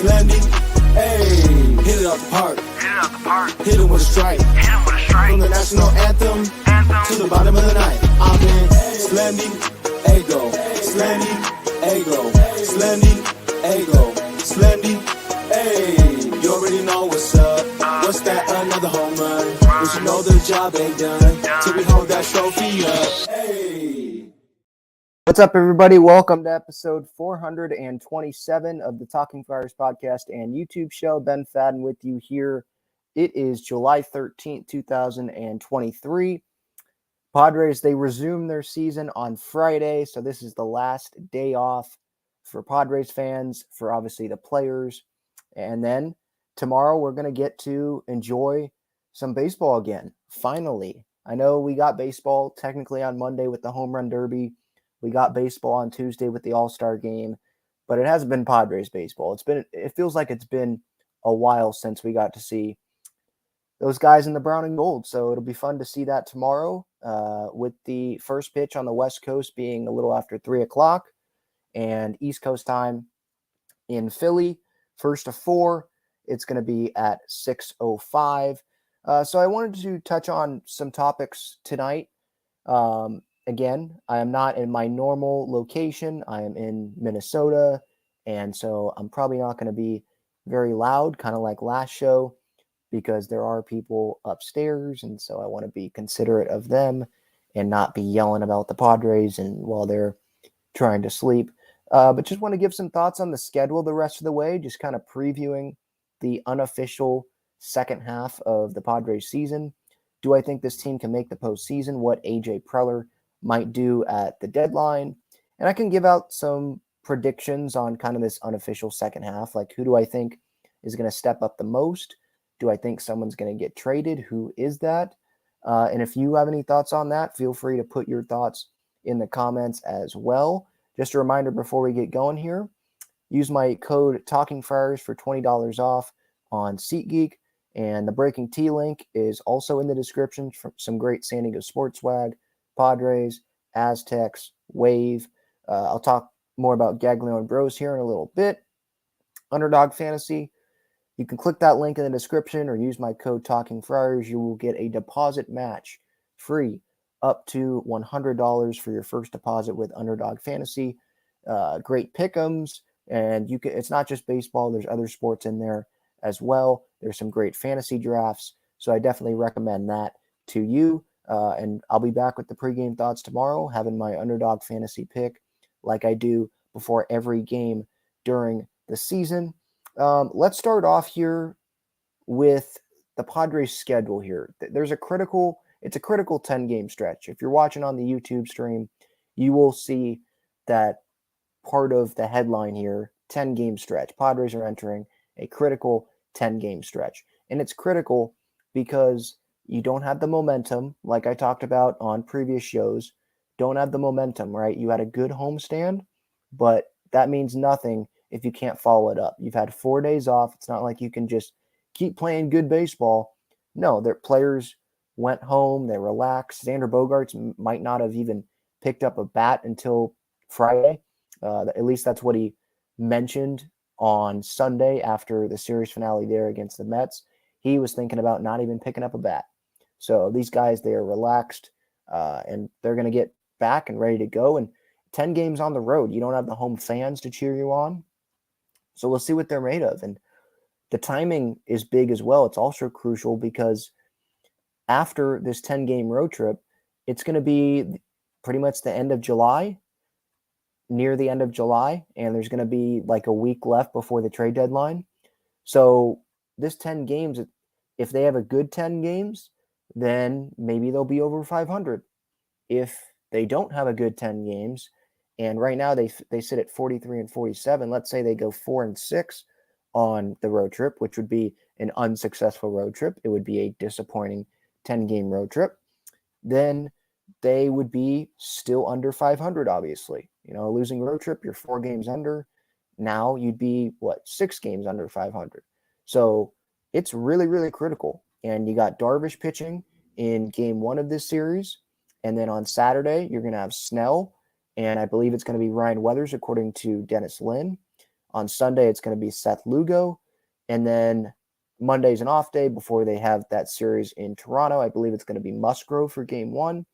Slendy, hey, hit it out the park. Hit it with a strike. From the national anthem to the bottom of the night. I'm in Slendy, Ego, Slendy, Ego, Slendy, Ego, Slendy, hey. You already know what's up. What's that? Another home run. But you know the job ain't done till we hold that trophy up. Hey. What's up, everybody? Welcome to episode 427 of the Talking Friars podcast and YouTube show. Ben Fadden with you here. It is July 13th, 2023. Padres, they resume their season on Friday, so this is the last day off for Padres fans, for obviously the players. And then tomorrow we're going to get to enjoy some baseball again, finally. I know we got baseball technically on Monday with the Home Run Derby. We got baseball on Tuesday with the All-Star game, but it hasn't been Padres baseball. It feels like it's been a while since we got to see those guys in the brown and gold. So it'll be fun to see that tomorrow, with the first pitch on the West Coast being a little after 3 o'clock and East Coast time in Philly, 1st to 4. It's going to be at 6:05. So I wanted to touch on some topics tonight. Again, I am not in my normal location. I am in Minnesota, and so I'm probably not going to be very loud, kind of like last show, because there are people upstairs, and so I want to be considerate of them and not be yelling about the Padres and while they're trying to sleep. But just want to give some thoughts on the schedule the rest of the way, just kind of previewing the unofficial second half of the Padres season. Do I think this team can make the postseason? What AJ Preller might do at the deadline? And I can give out some predictions on kind of this unofficial second half. Like, who do I think is going to step up the most? Do I think someone's going to get traded? Who is that? And if you have any thoughts on that, feel free to put your thoughts in the comments as well. Just a reminder before we get going here, use my code TalkingFriars for $20 off on SeatGeek. And the Breaking Tea link is also in the description for some great San Diego sports swag, Padres, Aztecs, Wave. I'll talk more about Gaglione and Bros here in a little bit. Underdog Fantasy. You can click that link in the description or use my code TalkingFriars. You will get a deposit match free up to $100 for your first deposit with Underdog Fantasy. Great pick'ems, and it's not just baseball. There's other sports in there as well. There's some great fantasy drafts, so I definitely recommend that to you. And I'll be back with the pregame thoughts tomorrow, having my Underdog Fantasy pick like I do before every game during the season. Let's start off here with the Padres schedule here. It's a critical 10-game stretch. If you're watching on the YouTube stream, you will see that part of the headline here, 10-game stretch. Padres are entering a critical 10-game stretch. And it's critical because you don't have the momentum, like I talked about on previous shows. Don't have the momentum, right? You had a good homestand, but that means nothing if you can't follow it up. You've had 4 days off. It's not like you can just keep playing good baseball. No, their players went home. They relaxed. Xander Bogaerts might not have even picked up a bat until Friday. At least that's what he mentioned on Sunday after the series finale there against the Mets. He was thinking about not even picking up a bat. So these guys, they are relaxed, and they're going to get back and ready to go. And 10 games on the road, you don't have the home fans to cheer you on. So we'll see what they're made of. And the timing is big as well. It's also crucial because after this 10-game road trip, it's going to be pretty much the end of July, near the end of July, and there's going to be like a week left before the trade deadline. So this 10 games, if they have a good 10 games, then maybe they'll be over 500. If they don't have a good 10 games, and right now they sit at 43 and 47, let's say they go 4-6 on the road trip, which would be an unsuccessful road trip. It would be a disappointing 10-game road trip. Then they would be still under 500, obviously. You know, a losing road trip, you're 4 games under. Now you'd be, 6 games under 500. So it's really, really critical. And you got Darvish pitching in game 1 of this series. And then on Saturday, you're going to have Snell. And I believe it's going to be Ryan Weathers, according to Dennis Lin. On Sunday, it's going to be Seth Lugo. And then Monday's an off day before they have that series in Toronto. I believe it's going to be Musgrove for game 1.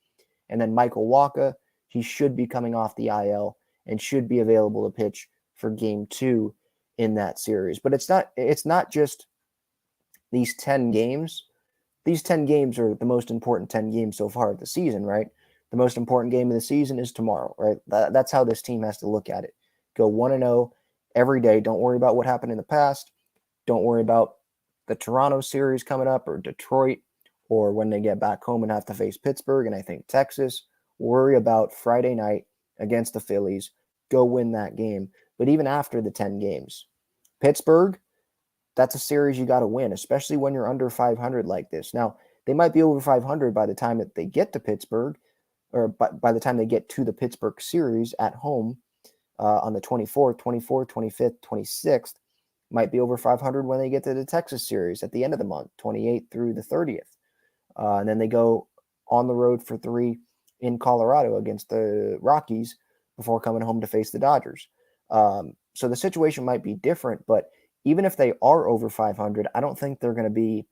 And then Michael Wacha, he should be coming off the IL and should be available to pitch for game 2 in that series. But it's not just these 10 games. These 10 games are the most important 10 games so far of the season, right? The most important game of the season is tomorrow, right? That's how this team has to look at it. Go 1-0 every day. Don't worry about what happened in the past. Don't worry about the Toronto series coming up or Detroit or when they get back home and have to face Pittsburgh and I think Texas. Worry about Friday night against the Phillies. Go win that game. But even after the 10 games, Pittsburgh, that's a series you got to win, especially when you're under 500 like this. Now, they might be over 500 by the time that they get to Pittsburgh, or by the time they get to the Pittsburgh series at home on the 24th, 25th, 26th. Might be over 500 when they get to the Texas series at the end of the month, 28th through the 30th. And then they go on the road for 3 in Colorado against the Rockies before coming home to face the Dodgers. So the situation might be different, but even if they are over 500, I don't think they're going to be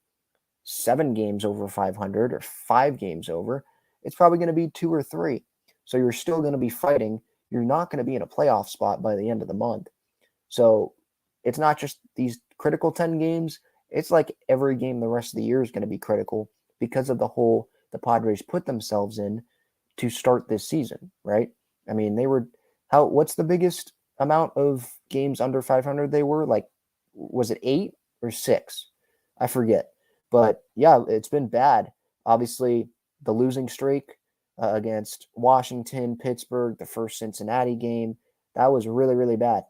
7 games over 500 or 5 games over. It's probably going to be 2 or 3. So you're still going to be fighting. You're not going to be in a playoff spot by the end of the month. So it's not just these critical 10 games. It's like every game the rest of the year is going to be critical because of the hole the Padres put themselves in to start this season, right? I mean, what's the biggest amount of games under 500 they were? Like, was it 8 or 6? I forget. But yeah, it's been bad. Obviously, the losing streak against Washington, Pittsburgh, the first Cincinnati game, that was really, really bad.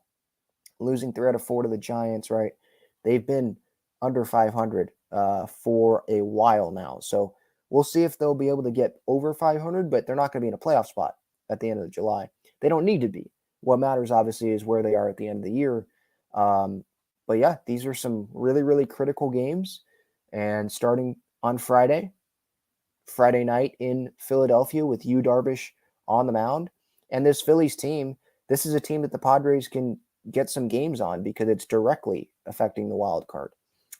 Losing 3 out of 4 to the Giants, right? They've been under 500 for a while now. So we'll see if they'll be able to get over 500, but they're not going to be in a playoff spot at the end of July. They don't need to be. What matters, obviously, is where they are at the end of the year. But yeah, these are some really, really critical games. And starting on Friday night in Philadelphia with Yu Darvish on the mound. And this Phillies team, this is a team that the Padres can get some games on because it's directly affecting the wild card.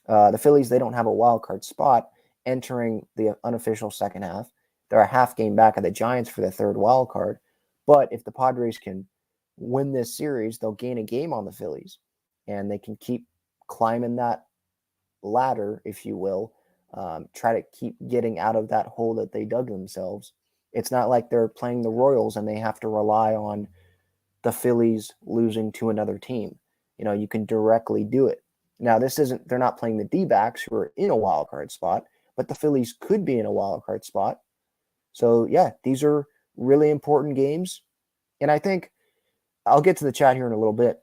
The Phillies, they don't have a wild card spot entering the unofficial second half. They're a half game back of the Giants for the third wild card. But if the Padres can win this series, they'll gain a game on the Phillies, and they can keep climbing that ladder, if you will, try to keep getting out of that hole that they dug themselves. It's not like they're playing the Royals and they have to rely on the Phillies losing to another team. You can directly do it. Now, they're not playing the D-backs who are in a wild card spot, but the Phillies could be in a wild card spot. So, yeah, these are really important games. And I think I'll get to the chat here in a little bit.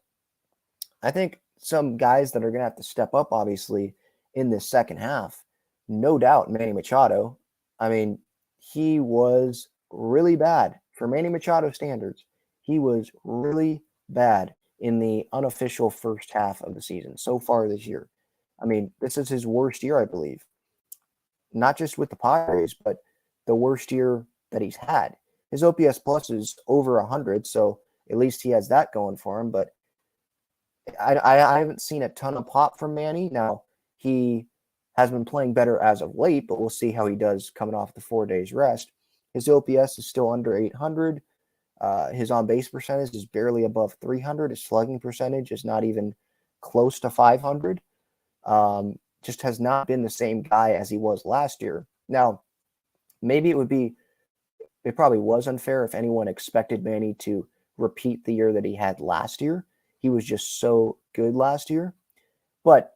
I think some guys that are going to have to step up, obviously, in this second half, no doubt Manny Machado. I mean, he was really bad for Manny Machado standards. He was really bad in the unofficial first half of the season so far this year. I mean, this is his worst year, I believe. Not just with the Padres, but the worst year that he's had. His OPS plus is over 100, so at least he has that going for him. But I haven't seen a ton of pop from Manny. Now, he has been playing better as of late, but we'll see how he does coming off the 4 days rest. His OPS is still under 800. His on-base percentage is barely above 300. His slugging percentage is not even close to 500. Just has not been the same guy as he was last year. Now, maybe it probably was unfair if anyone expected Manny to repeat the year that he had last year. He was just so good last year. But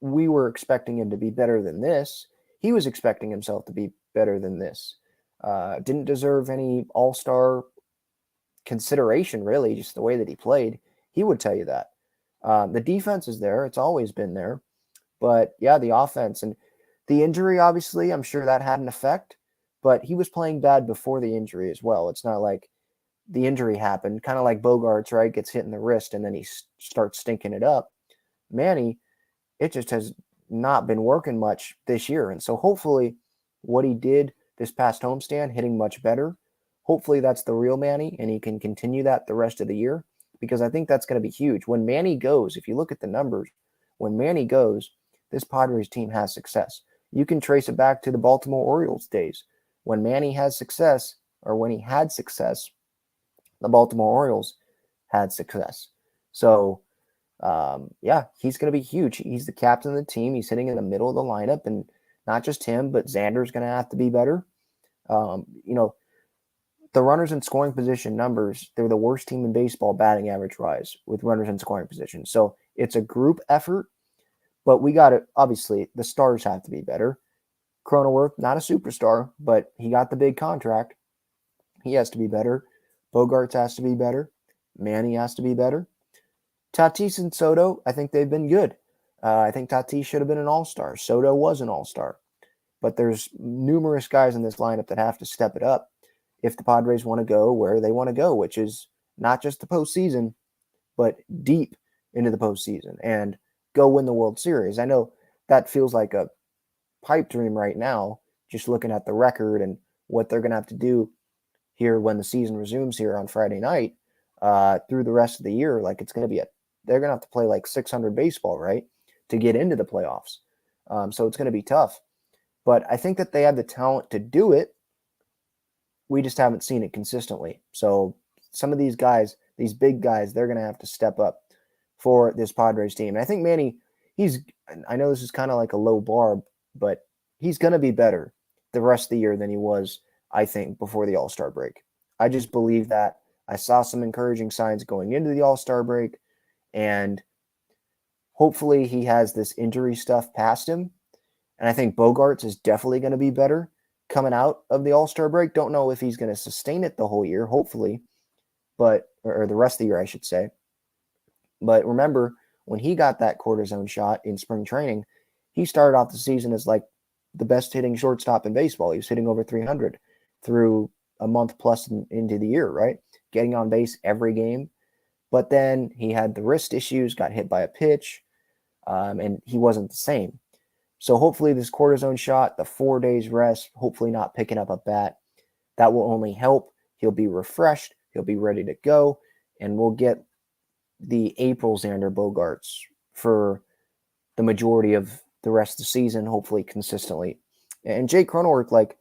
we were expecting him to be better than this. He was expecting himself to be better than this. Didn't deserve any all-star consideration, really, just the way that he played. He would tell you that. The defense is there. It's always been there. But, yeah, the offense. And the injury, obviously, I'm sure that had an effect. But he was playing bad before the injury as well. It's not like the injury happened, kind of like Bogarts, right? Gets hit in the wrist and then he starts stinking it up. Manny, it just has not been working much this year. And so hopefully what he did this past homestand, hitting much better, hopefully that's the real Manny and he can continue that the rest of the year because I think that's going to be huge. When Manny goes, if you look at the numbers, when Manny goes, this Padres team has success. You can trace it back to the Baltimore Orioles days. When Manny has success, or when he had success, the Baltimore Orioles had success. So, yeah, he's going to be huge. He's the captain of the team. He's sitting in the middle of the lineup, and not just him, but Xander's going to have to be better. The runners in scoring position numbers, they're the worst team in baseball batting average wise with runners in scoring position. So it's a group effort, but we got to, obviously, the stars have to be better. Cronenworth, not a superstar, but he got the big contract. He has to be better. Bogarts has to be better. Manny has to be better. Tatis and Soto, I think they've been good. I think Tatis should have been an all-star. Soto was an all-star. But there's numerous guys in this lineup that have to step it up if the Padres want to go where they want to go, which is not just the postseason, but deep into the postseason and go win the World Series. I know that feels like a pipe dream right now, just looking at the record and what they're going to have to do here when the season resumes here on Friday night through the rest of the year. Like it's going to be they're going to have to play like 600 baseball, right, to get into the playoffs. So it's going to be tough. But I think that they have the talent to do it. We just haven't seen it consistently. So some of these guys, these big guys, they're going to have to step up for this Padres team. And I think Manny, I know this is kind of like a low bar, but he's going to be better the rest of the year than he was, I think, before the All-Star break. I just believe that. I saw some encouraging signs going into the All-Star break, and hopefully he has this injury stuff past him. And I think Bogarts is definitely going to be better coming out of the All-Star break. Don't know if he's going to sustain it the whole year, hopefully, or the rest of the year, I should say. But remember, when he got that cortisone shot in spring training, he started off the season as like the best hitting shortstop in baseball. He was hitting over 300 through a month plus into the year, right? Getting on base every game. But then he had the wrist issues, got hit by a pitch, and he wasn't the same. So hopefully this cortisone shot, the 4 days rest, hopefully not picking up a bat, that will only help. He'll be refreshed. He'll be ready to go. And we'll get the April Xander Bogarts for the majority of the rest of the season, hopefully consistently. And Jake Cronenworth, like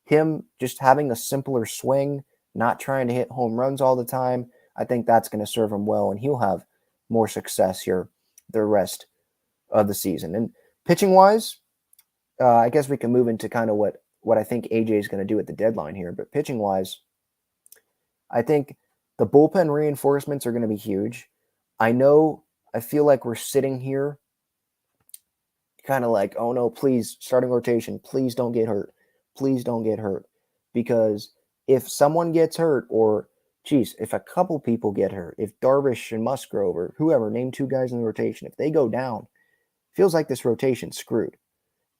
him just having a simpler swing, not trying to hit home runs all the time, I think that's going to serve him well, and he'll have more success here the rest of the season. And pitching-wise, I guess we can move into kind of what I think AJ is going to do at the deadline here. But pitching-wise, I think the bullpen reinforcements are going to be huge. I feel like we're sitting here kind of like, oh no, please, starting rotation, please don't get hurt. Please don't get hurt. Because if someone gets hurt, or if a couple people get hurt, if Darvish and Musgrove or whoever, name two guys in the rotation, if they go down, feels like this rotation's screwed.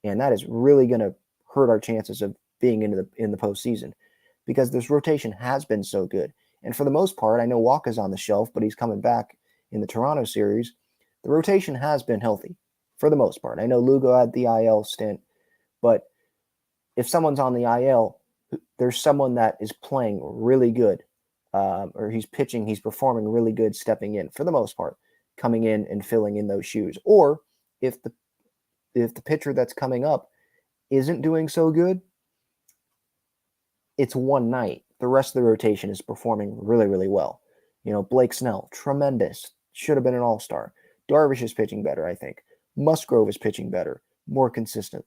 And that is really going to hurt our chances of being in the postseason, because this rotation has been so good. And for the most part, I know Walker's on the shelf, but he's coming back in the Toronto series. The rotation has been healthy for the most part. I know Lugo had the IL stint, but if someone's on the IL, there's someone that is playing really good, or he's pitching, he's performing really good, stepping in for the most part, coming in and filling in those shoes. Or if the pitcher that's coming up isn't doing so good, it's one night. The rest of the rotation is performing really, really well. Blake Snell, tremendous. Should have been an all-star. Darvish is pitching better, I think. Musgrove is pitching better, more consistent.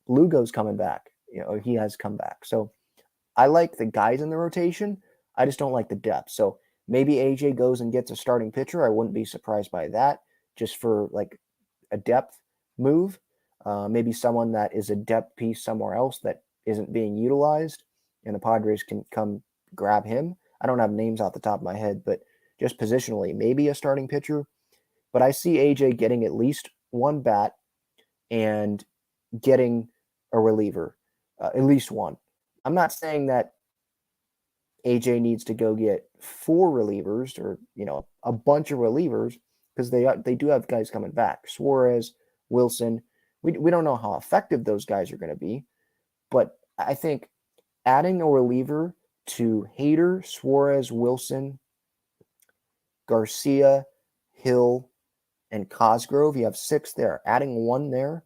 Lugo's coming back. He has come back. So I like the guys in the rotation. I just don't like the depth. So maybe AJ goes and gets a starting pitcher. I wouldn't be surprised by that, just for like a depth move. Maybe someone that is a depth piece somewhere else that isn't being utilized, and the Padres can come grab him. I don't have names off the top of my head, but just positionally, maybe a starting pitcher. But I see AJ getting at least one bat and getting a reliever, at least one. I'm not saying that AJ needs to go get 4 relievers or, a bunch of relievers, because they do have guys coming back. Suarez, Wilson. We don't know how effective those guys are going to be, but I think adding a reliever to Hader, Suarez, Wilson, Garcia, Hill, and Cosgrove. You have 6 there. Adding 1 there,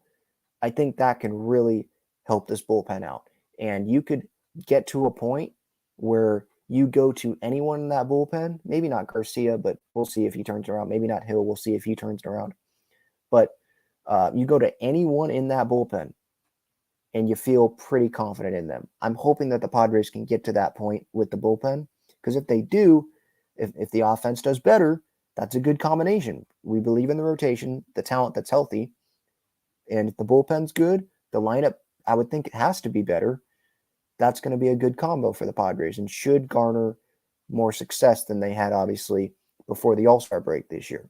I think that can really help this bullpen out. And you could get to a point where you go to anyone in that bullpen, maybe not Garcia, but we'll see if he turns around. Maybe not Hill. We'll see if he turns around. But you go to anyone in that bullpen and you feel pretty confident in them. I'm hoping that the Padres can get to that point with the bullpen, because if they do, if the offense does better, that's a good combination. We believe in the rotation, the talent that's healthy, and if the bullpen's good, the lineup, I would think it has to be better. That's going to be a good combo for the Padres and should garner more success than they had, obviously, before the All-Star break this year.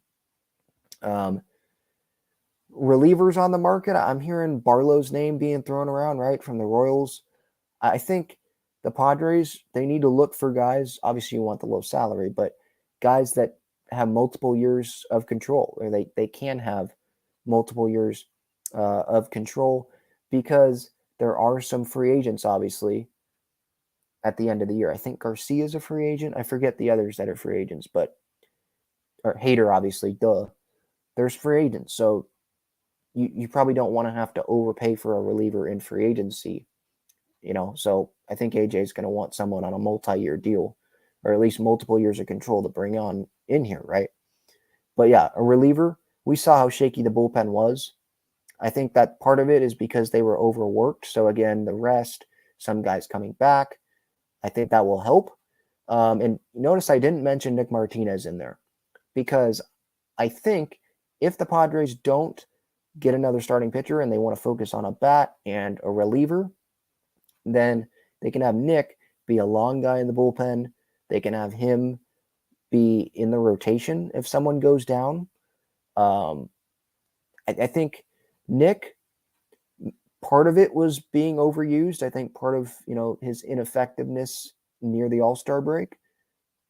Relievers on the market, I'm hearing Barlow's name being thrown around, right, from the Royals. I think the Padres, they need to look for guys. Obviously, you want the low salary, but guys that have multiple years of control, or they can have multiple years of control, because there are some free agents, obviously, at the end of the year. I think Garcia is a free agent. I forget the others that are free agents, but or Hader, obviously, duh. There's free agents, so you probably don't want to have to overpay for a reliever in free agency, So I think AJ is going to want someone on a multi-year deal, or at least multiple years of control to bring on in here, right? But yeah, a reliever, we saw how shaky the bullpen was. I think that part of it is because they were overworked. So again, the rest, some guys coming back, I think that will help. And notice I didn't mention Nick Martinez in there, because I think if the Padres don't get another starting pitcher and they want to focus on a bat and a reliever, then they can have Nick be a long guy in the bullpen. They can have him be in the rotation if someone goes down. I think Nick, part of it was being overused. I think part of his ineffectiveness near the All-Star break,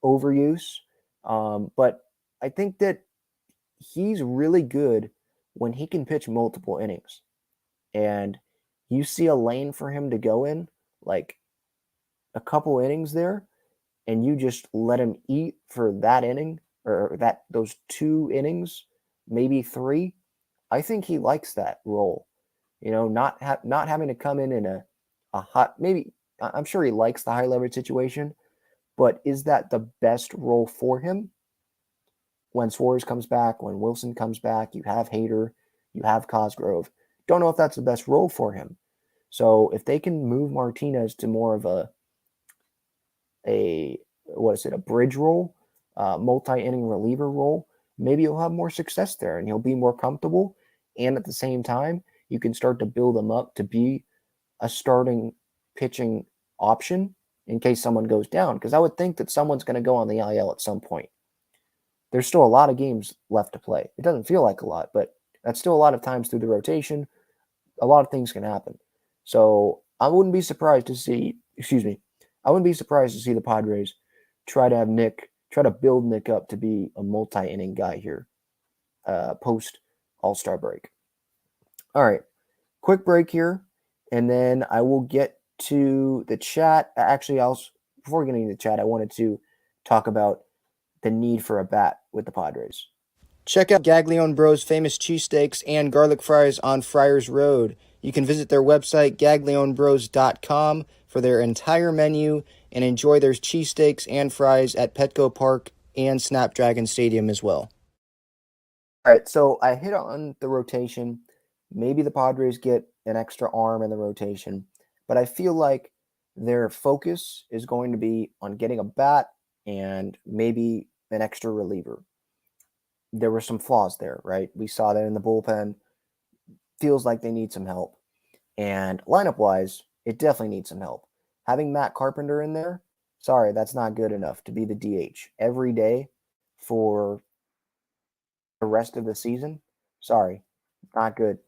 overuse. But I think that he's really good when he can pitch multiple innings, and you see a lane for him to go in, like a couple innings there, and you just let him eat for that inning or those 2 innings, maybe 3. I think he likes that role, not having to come in a hot, maybe, I'm sure he likes the high leverage situation, but is that the best role for him? When Suarez comes back, when Wilson comes back, you have Hader, you have Cosgrove. Don't know if that's the best role for him. So if they can move Martinez to more of a bridge role, multi-inning reliever role, maybe he'll have more success there and he'll be more comfortable. And at the same time, you can start to build him up to be a starting pitching option in case someone goes down. Because I would think that someone's going to go on the IL at some point. There's still a lot of games left to play. It doesn't feel like a lot, but that's still a lot of times through the rotation. A lot of things can happen. So I wouldn't be surprised to see the Padres try to build Nick up to be a multi-inning guy here post All-Star break. All right, quick break here, and then I will get to the chat. Actually, before getting to the chat, I wanted to talk about the need for a bat with the Padres. Check out Gaglione Bros' famous cheesesteaks and garlic fries on Friars Road. You can visit their website, gaglionebros.com, for their entire menu and enjoy their cheesesteaks and fries at Petco Park and Snapdragon Stadium as well. All right, so I hit on the rotation. Maybe the Padres get an extra arm in the rotation, but I feel like their focus is going to be on getting a bat and maybe an extra reliever. There were some flaws there, right? We saw that in the bullpen. Feels like they need some help. And lineup-wise, it definitely needs some help. Having Matt Carpenter in there, sorry, that's not good enough to be the DH every day for the rest of the season. Sorry, not good.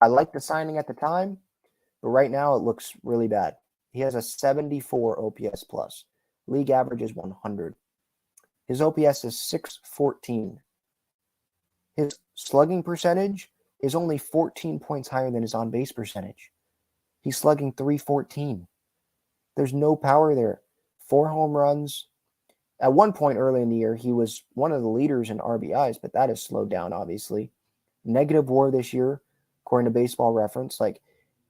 I liked the signing at the time, but right now it looks really bad. He has a 74 OPS plus. League average is 100. His OPS is 614. His slugging percentage is only 14 points higher than his on-base percentage. He's slugging 314. There's no power there. 4 home runs, At one point early in the year, he was one of the leaders in RBIs, but that has slowed down, obviously. Negative WAR this year, according to Baseball Reference. Like,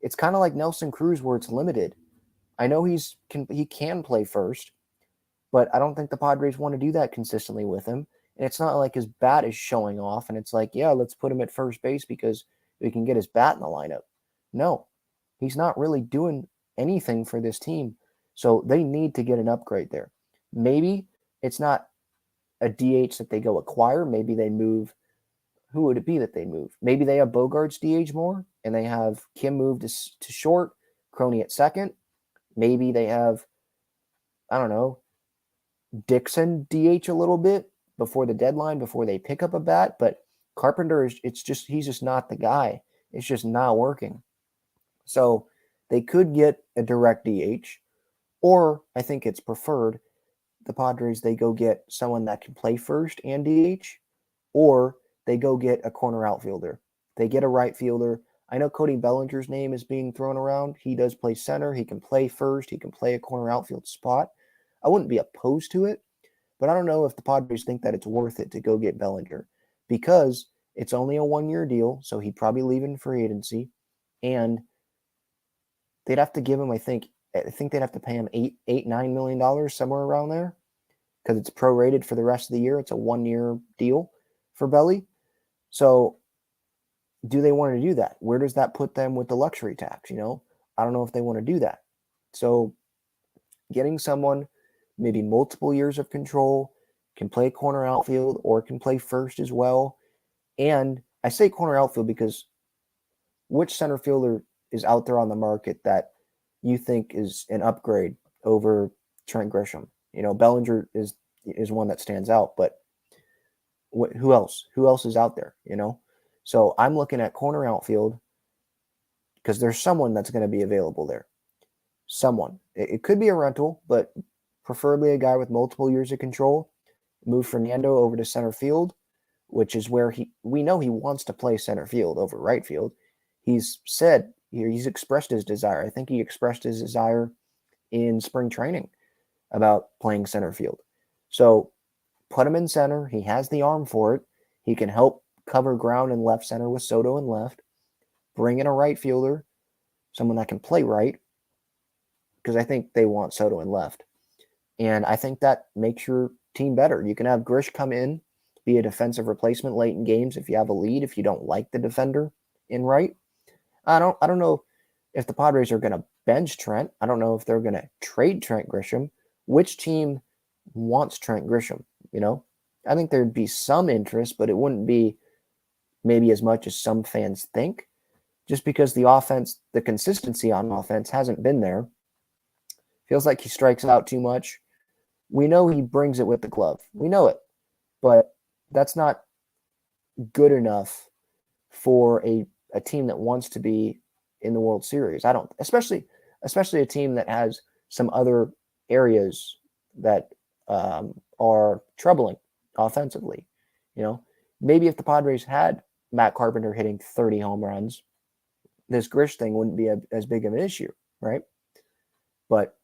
it's kind of like Nelson Cruz, where it's limited. I know he can play first, but I don't think the Padres want to do that consistently with him. And it's not like his bat is showing off, and it's like, yeah, let's put him at first base because we can get his bat in the lineup. No, he's not really doing anything for this team. So they need to get an upgrade there. Maybe it's not a DH that they go acquire. Maybe they move. Who would it be that they move? Maybe they have Bogarts DH more, and they have Kim move to short, Crony at second. Maybe they have, I don't know, Dixon DH a little bit before the deadline, before they pick up a bat. But Carpenter he's just not the guy. It's just not working. So they could get a direct DH, or I think it's preferred the Padres, they go get someone that can play first and DH, or they go get a corner outfielder. They get a right fielder. I know Cody Bellinger's name is being thrown around. He does play center. He can play first. He can play a corner outfield spot. I wouldn't be opposed to it, but I don't know if the Padres think that it's worth it to go get Bellinger because it's only a 1-year deal, so he'd probably leave in free agency, and they'd have to give him, I think they'd have to pay him $9 million, somewhere around there, because it's prorated for the rest of the year. It's a 1-year deal for Belly. So do they want to do that? Where does that put them with the luxury tax? I don't know if they want to do that. So getting someone maybe multiple years of control, can play corner outfield or can play first as well. And I say corner outfield because which center fielder is out there on the market that you think is an upgrade over Trent Grisham? Bellinger is one that stands out, but who else? Who else is out there? So I'm looking at corner outfield because there's someone that's going to be available there. Someone. It could be a rental, but preferably a guy with multiple years of control. Move Fernando over to center field, which is where we know he wants to play center field over right field. He's said he's expressed his desire. I think he expressed his desire in spring training about playing center field. So put him in center. He has the arm for it. He can help cover ground in left center with Soto in left. Bring in a right fielder, someone that can play right, because I think they want Soto in left. And I think that makes your team better. You can have Grish come in, be a defensive replacement late in games if you have a lead, if you don't like the defender in right. I don't know if the Padres are going to bench Trent. I don't know if they're going to trade Trent Grisham. Which team wants Trent Grisham? I think there'd be some interest, but it wouldn't be maybe as much as some fans think, just because the offense, the consistency on offense hasn't been there. Feels like he strikes out too much. We know he brings it with the glove. We know it, but that's not good enough for a team that wants to be in the World Series. I don't, especially a team that has some other areas that are troubling offensively. Maybe if the Padres had Matt Carpenter hitting 30 home runs, this Grish thing wouldn't be as big of an issue, right? But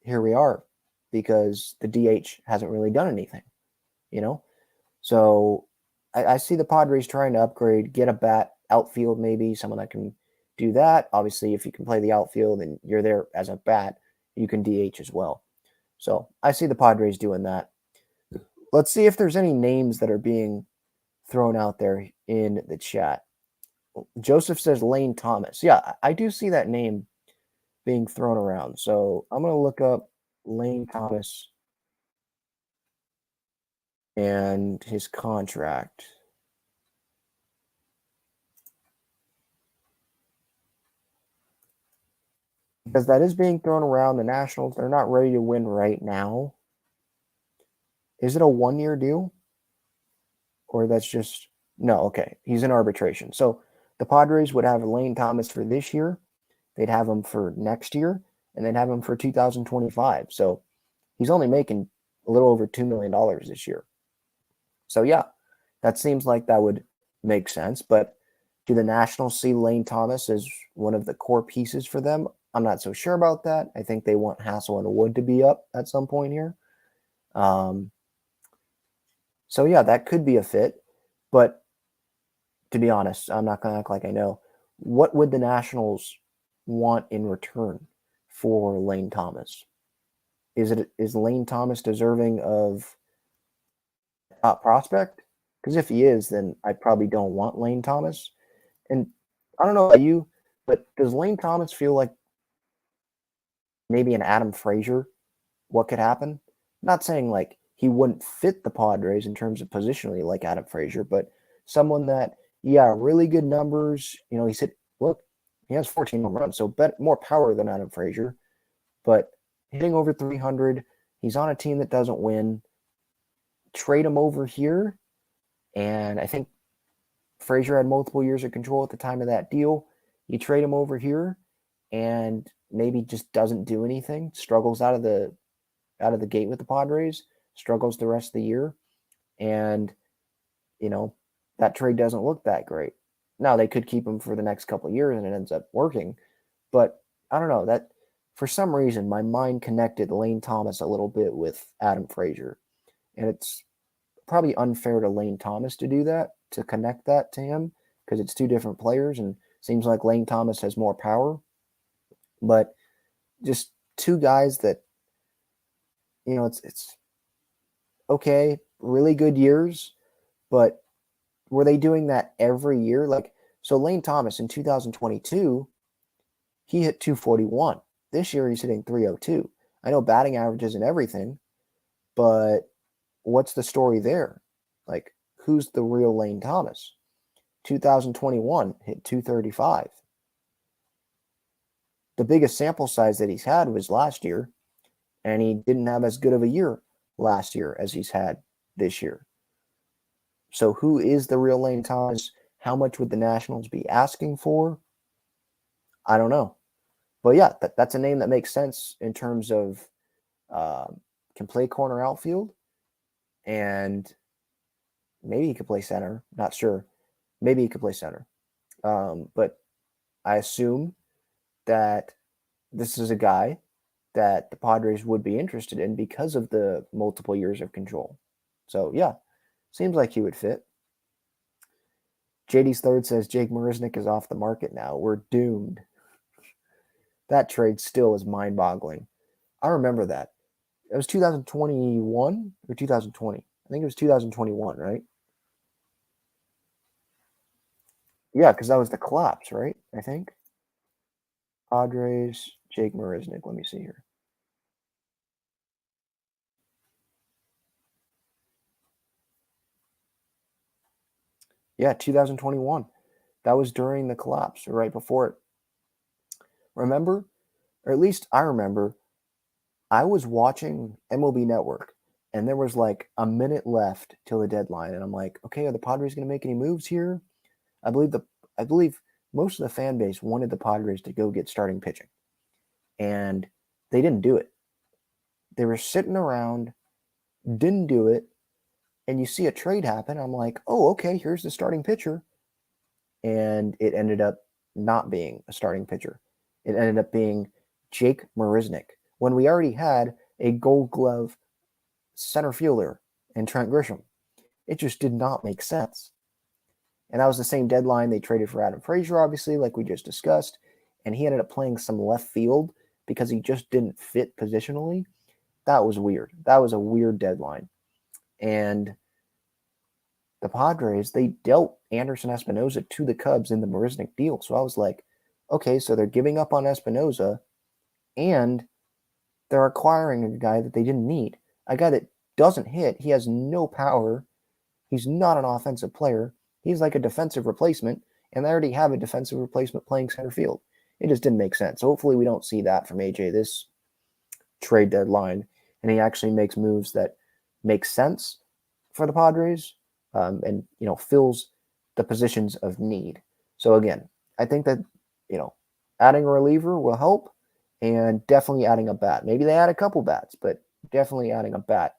here we are because the DH hasn't really done anything, So I see the Padres trying to upgrade, get a bat, outfield maybe, someone that can do that. Obviously, if you can play the outfield and you're there as a bat, you can DH as well. So I see the Padres doing that. Let's see if there's any names that are being thrown out there in the chat. Joseph says Lane Thomas. Yeah, I do see that name being thrown around. So I'm going to look up Lane Thomas and his contract. Because that is being thrown around. The Nationals, they're not ready to win right now. Is it a 1-year deal? Or that's just... No, okay. He's in arbitration. So the Padres would have Lane Thomas for this year. They'd have him for next year. And they'd have him for 2025. So he's only making a little over $2 million this year. So yeah, that seems like that would make sense. But do the Nationals see Lane Thomas as one of the core pieces for them? I'm not so sure about that. I think they want Hassel and Wood to be up at some point here. So yeah, that could be a fit. But to be honest, I'm not going to act like I know. What would the Nationals want in return for Lane Thomas? Is Lane Thomas deserving of top prospect? Because if he is, then I probably don't want Lane Thomas. And I don't know about you, but does Lane Thomas feel like maybe an Adam Frazier? What could happen? Not saying like he wouldn't fit the Padres in terms of positionally like Adam Frazier, but someone that, yeah, really good numbers. He's hit, look, he has 14 home runs, so more power than Adam Frazier, but hitting over 300. He's on a team that doesn't win. Trade him over here, and I think Frazier had multiple years of control at the time of that deal. You trade him over here, and maybe just doesn't do anything. Struggles out of the gate with the Padres. Struggles the rest of the year, and that trade doesn't look that great. Now they could keep him for the next couple of years, and it ends up working. But I don't know, that for some reason my mind connected Lane Thomas a little bit with Adam Frazier, and it's probably unfair to Lane Thomas to do that, to connect that to him, because it's two different players, and seems like Lane Thomas has more power. But just two guys that, it's okay, really good years, but were they doing that every year? So Lane Thomas in 2022, he hit 241. This year he's hitting 302. I know batting average isn't everything, but what's the story there? Who's the real Lane Thomas? 2021 hit 235. The biggest sample size that he's had was last year, and he didn't have as good of a year last year as he's had this year. So who is the real Lane Thomas? How much would the Nationals be asking for? I don't know. But yeah, that's a name that makes sense in terms of can play corner outfield, and maybe he could play center. Not sure. Maybe he could play center. But I assume that this is a guy that the Padres would be interested in because of the multiple years of control. So yeah, seems like he would fit. JD's Third says Jake Marisnick is off the market now. We're doomed. That trade still is mind-boggling. I remember that. It was 2021 or 2020. I think it was 2021, right? Yeah, because that was the collapse, right? I think. Padres, Jake Marisnick. Let me see here. Yeah, 2021. That was during the collapse, right before it. Remember, or at least I remember, I was watching MLB Network, and there was like a minute left till the deadline, and I'm like, okay, are the Padres going to make any moves here? I believe most of the fan base wanted the Padres to go get starting pitching, and they didn't do it. They were sitting around, didn't do it, and you see a trade happen. I'm like, oh, okay, here's the starting pitcher, and it ended up not being a starting pitcher. It ended up being Jake Marisnick, when we already had a Gold Glove center fielder in Trent Grisham. It just did not make sense. And that was the same deadline they traded for Adam Frazier, obviously, like we just discussed. And he ended up playing some left field because he just didn't fit positionally. That was weird. That was a weird deadline. And the Padres, they dealt Anderson Espinoza to the Cubs in the Marisnick deal. So I was like, okay, so they're giving up on Espinoza, and they're acquiring a guy that they didn't need. A guy that doesn't hit. He has no power. He's not an offensive player. He's like a defensive replacement, and they already have a defensive replacement playing center field. It just didn't make sense. So hopefully we don't see that from AJ this trade deadline, and he actually makes moves that make sense for the Padres, and fills the positions of need. So again, I think that adding a reliever will help, and definitely adding a bat. Maybe they add a couple bats, but definitely adding a bat,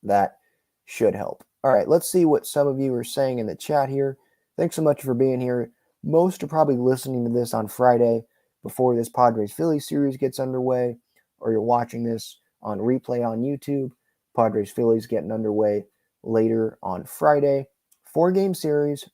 that should help. All right, let's see what some of you are saying in the chat here. Thanks so much for being here. Most are probably listening to this on Friday before this Padres-Phillies series gets underway, or you're watching this on replay on YouTube. Padres Phillies getting underway later on Friday. 4-game series.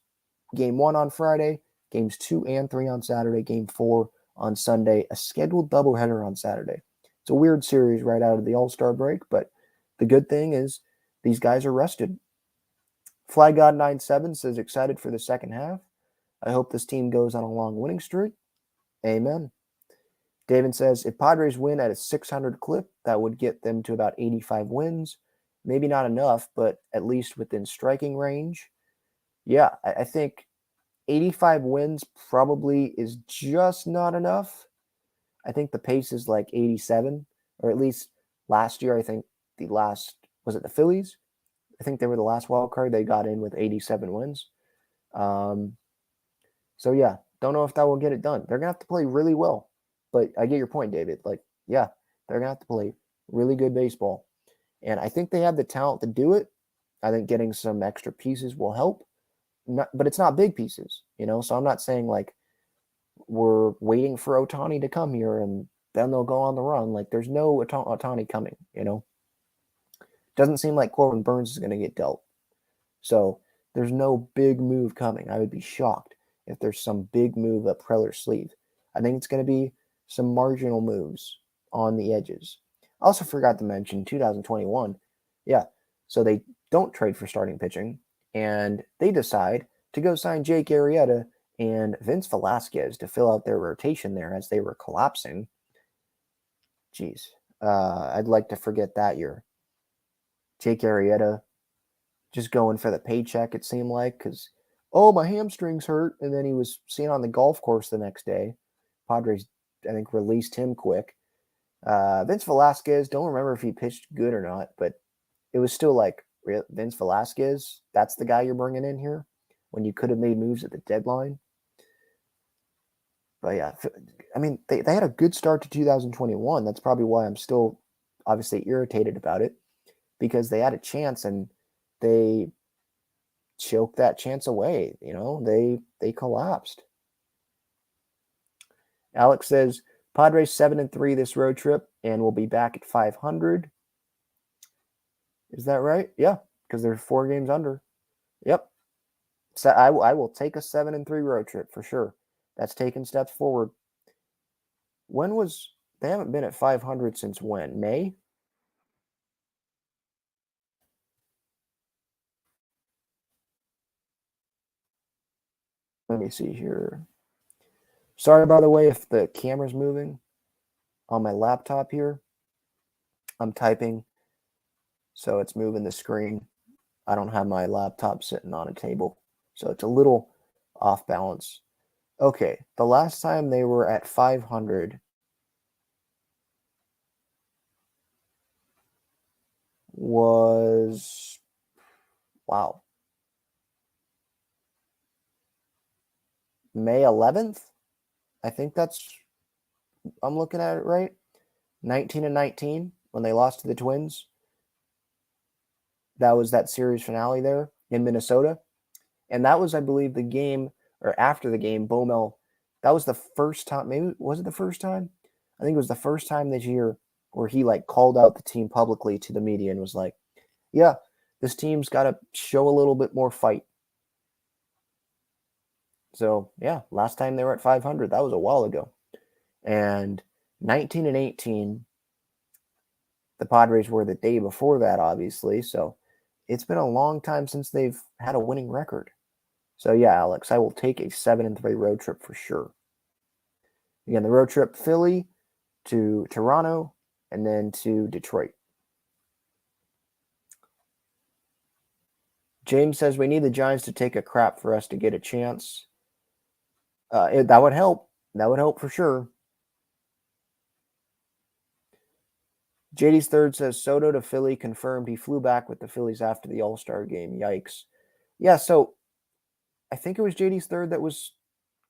Game 1 on Friday, games 2 and 3 on Saturday, game 4 on Sunday, a scheduled doubleheader on Saturday. It's a weird series right out of the All-Star break, but the good thing is these guys are rested. Fly God 97 says excited for the second half. I hope this team goes on a long winning streak. Amen. David says if Padres win at a 600 clip, that would get them to about 85 wins. Maybe not enough, but at least within striking range. Yeah, I think 85 wins probably is just not enough. I think the pace is like 87, or at least last year, I think was it the Phillies? I think they were the last wild card. They got in with 87 wins. So yeah, don't know if that will get it done. They're going to have to play really well. But I get your point, David. Like, yeah, they're going to have to play really good baseball. And I think they have the talent to do it. I think getting some extra pieces will help. But it's not big pieces, so I'm not saying like we're waiting for Ohtani to come here and then they'll go on the run. Like there's no Ohtani coming, Doesn't seem like Corbin Burns is going to get dealt. So there's no big move coming. I would be shocked if there's some big move up Preller's sleeve. I think it's going to be some marginal moves on the edges. I also forgot to mention 2021. Yeah, so they don't trade for starting pitching. And they decide to go sign Jake Arrieta and Vince Velasquez to fill out their rotation there as they were collapsing. Jeez, I'd like to forget that year. Jake Arrieta just going for the paycheck, it seemed like, because, my hamstrings hurt. And then he was seen on the golf course the next day. Padres, I think, released him quick. Vince Velasquez, don't remember if he pitched good or not, but it was still like, Vince Velasquez, that's the guy you're bringing in here when you could have made moves at the deadline. But yeah, I mean, they had a good start to 2021. That's probably why I'm still obviously irritated about it, because they had a chance and they choked that chance away. They collapsed. Alex says Padres 7-3 this road trip and we'll be back at 500. Is that right? Yeah, because they're 4 games under. Yep. So I will take a 7-3 road trip for sure. That's taking steps forward. They haven't been at 500 since when? May? Let me see here. Sorry, by the way, if the camera's moving on my laptop here. I'm typing, so it's moving the screen. I don't have my laptop sitting on a table, so it's a little off balance. Okay, the last time they were at 500 was, wow, May 11th? I think I'm looking at it right. 19-19 when they lost to the Twins. That was that series finale there in Minnesota. And that was, I believe, the game, or after the game, Baumel, that was the first time, maybe, was it the first time? I think it was the first time this year where he called out the team publicly to the media and was like, yeah, this team's got to show a little bit more fight. So, yeah, last time they were at 500, that was a while ago. And 19-18, the Padres were the day before that, obviously. So it's been a long time since they've had a winning record. So yeah, Alex, I will take a 7-3 road trip for sure. Again, the road trip, Philly to Toronto and then to Detroit. James says we need the Giants to take a crap for us to get a chance. That would help. That would help for sure. JD's third says Soto to Philly confirmed. He flew back with the Phillies after the All-Star game. Yikes. Yeah, so I think it was JD's third that was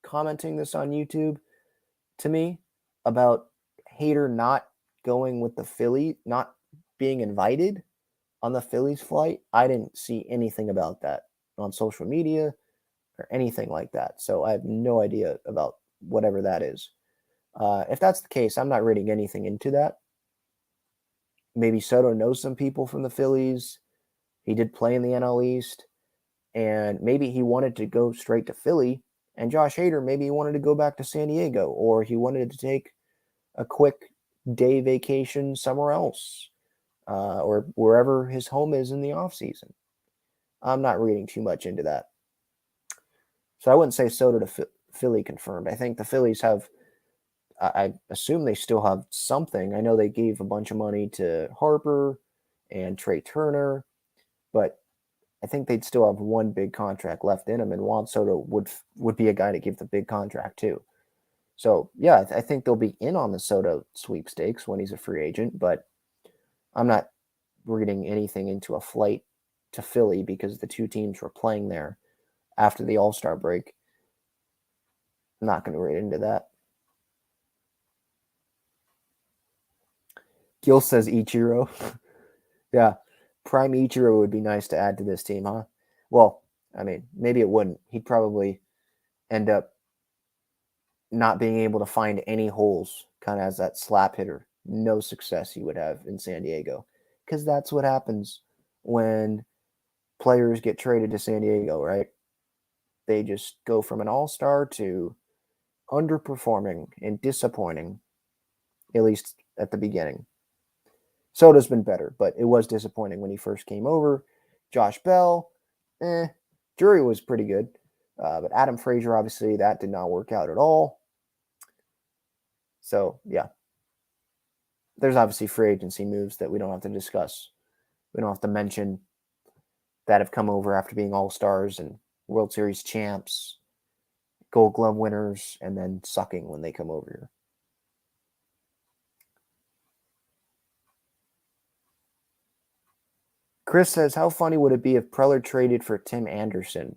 commenting this on YouTube to me about Hader not going with the Philly, not being invited on the Phillies flight. I didn't see anything about that on social media or anything like that. So I have no idea about whatever that is. If that's the case, I'm not reading anything into that. maybe Soto knows some people from the Phillies. He did play in the NL East, and maybe he wanted to go straight to Philly. And Josh Hader, maybe he wanted to go back to San Diego, or he wanted to take a quick day vacation somewhere else, or wherever his home is in the offseason. I'm not reading too much into that. So I wouldn't say Soto to Philly confirmed. I think the Phillies have, I assume they still have something. I know they gave a bunch of money to Harper and Trey Turner, but I think they'd still have one big contract left in them, and Juan Soto would be a guy to give the big contract too. So, yeah, I think they'll be in on the Soto sweepstakes when he's a free agent, but I'm not reading anything into a flight to Philly because the two teams were playing there after the All-Star break. I'm not going to read into that. Gil says Ichiro. Yeah, prime Ichiro would be nice to add to this team, huh? Well, I mean, maybe it wouldn't. He'd probably end up not being able to find any holes, kind of as that slap hitter. No success he would have in San Diego, because that's what happens when players get traded to San Diego, right? They just go from an all-star to underperforming and disappointing, at least at the beginning. Soto's been better, but it was disappointing when he first came over. Josh Bell, Drury was pretty good. But Adam Frazier, obviously, that did not work out at all. So, yeah. There's obviously free agency moves that we don't have to discuss. We don't have to mention that have come over after being all-stars and World Series champs, Gold Glove winners, and then sucking when they come over here. Chris says, how funny would it be if Preller traded for Tim Anderson?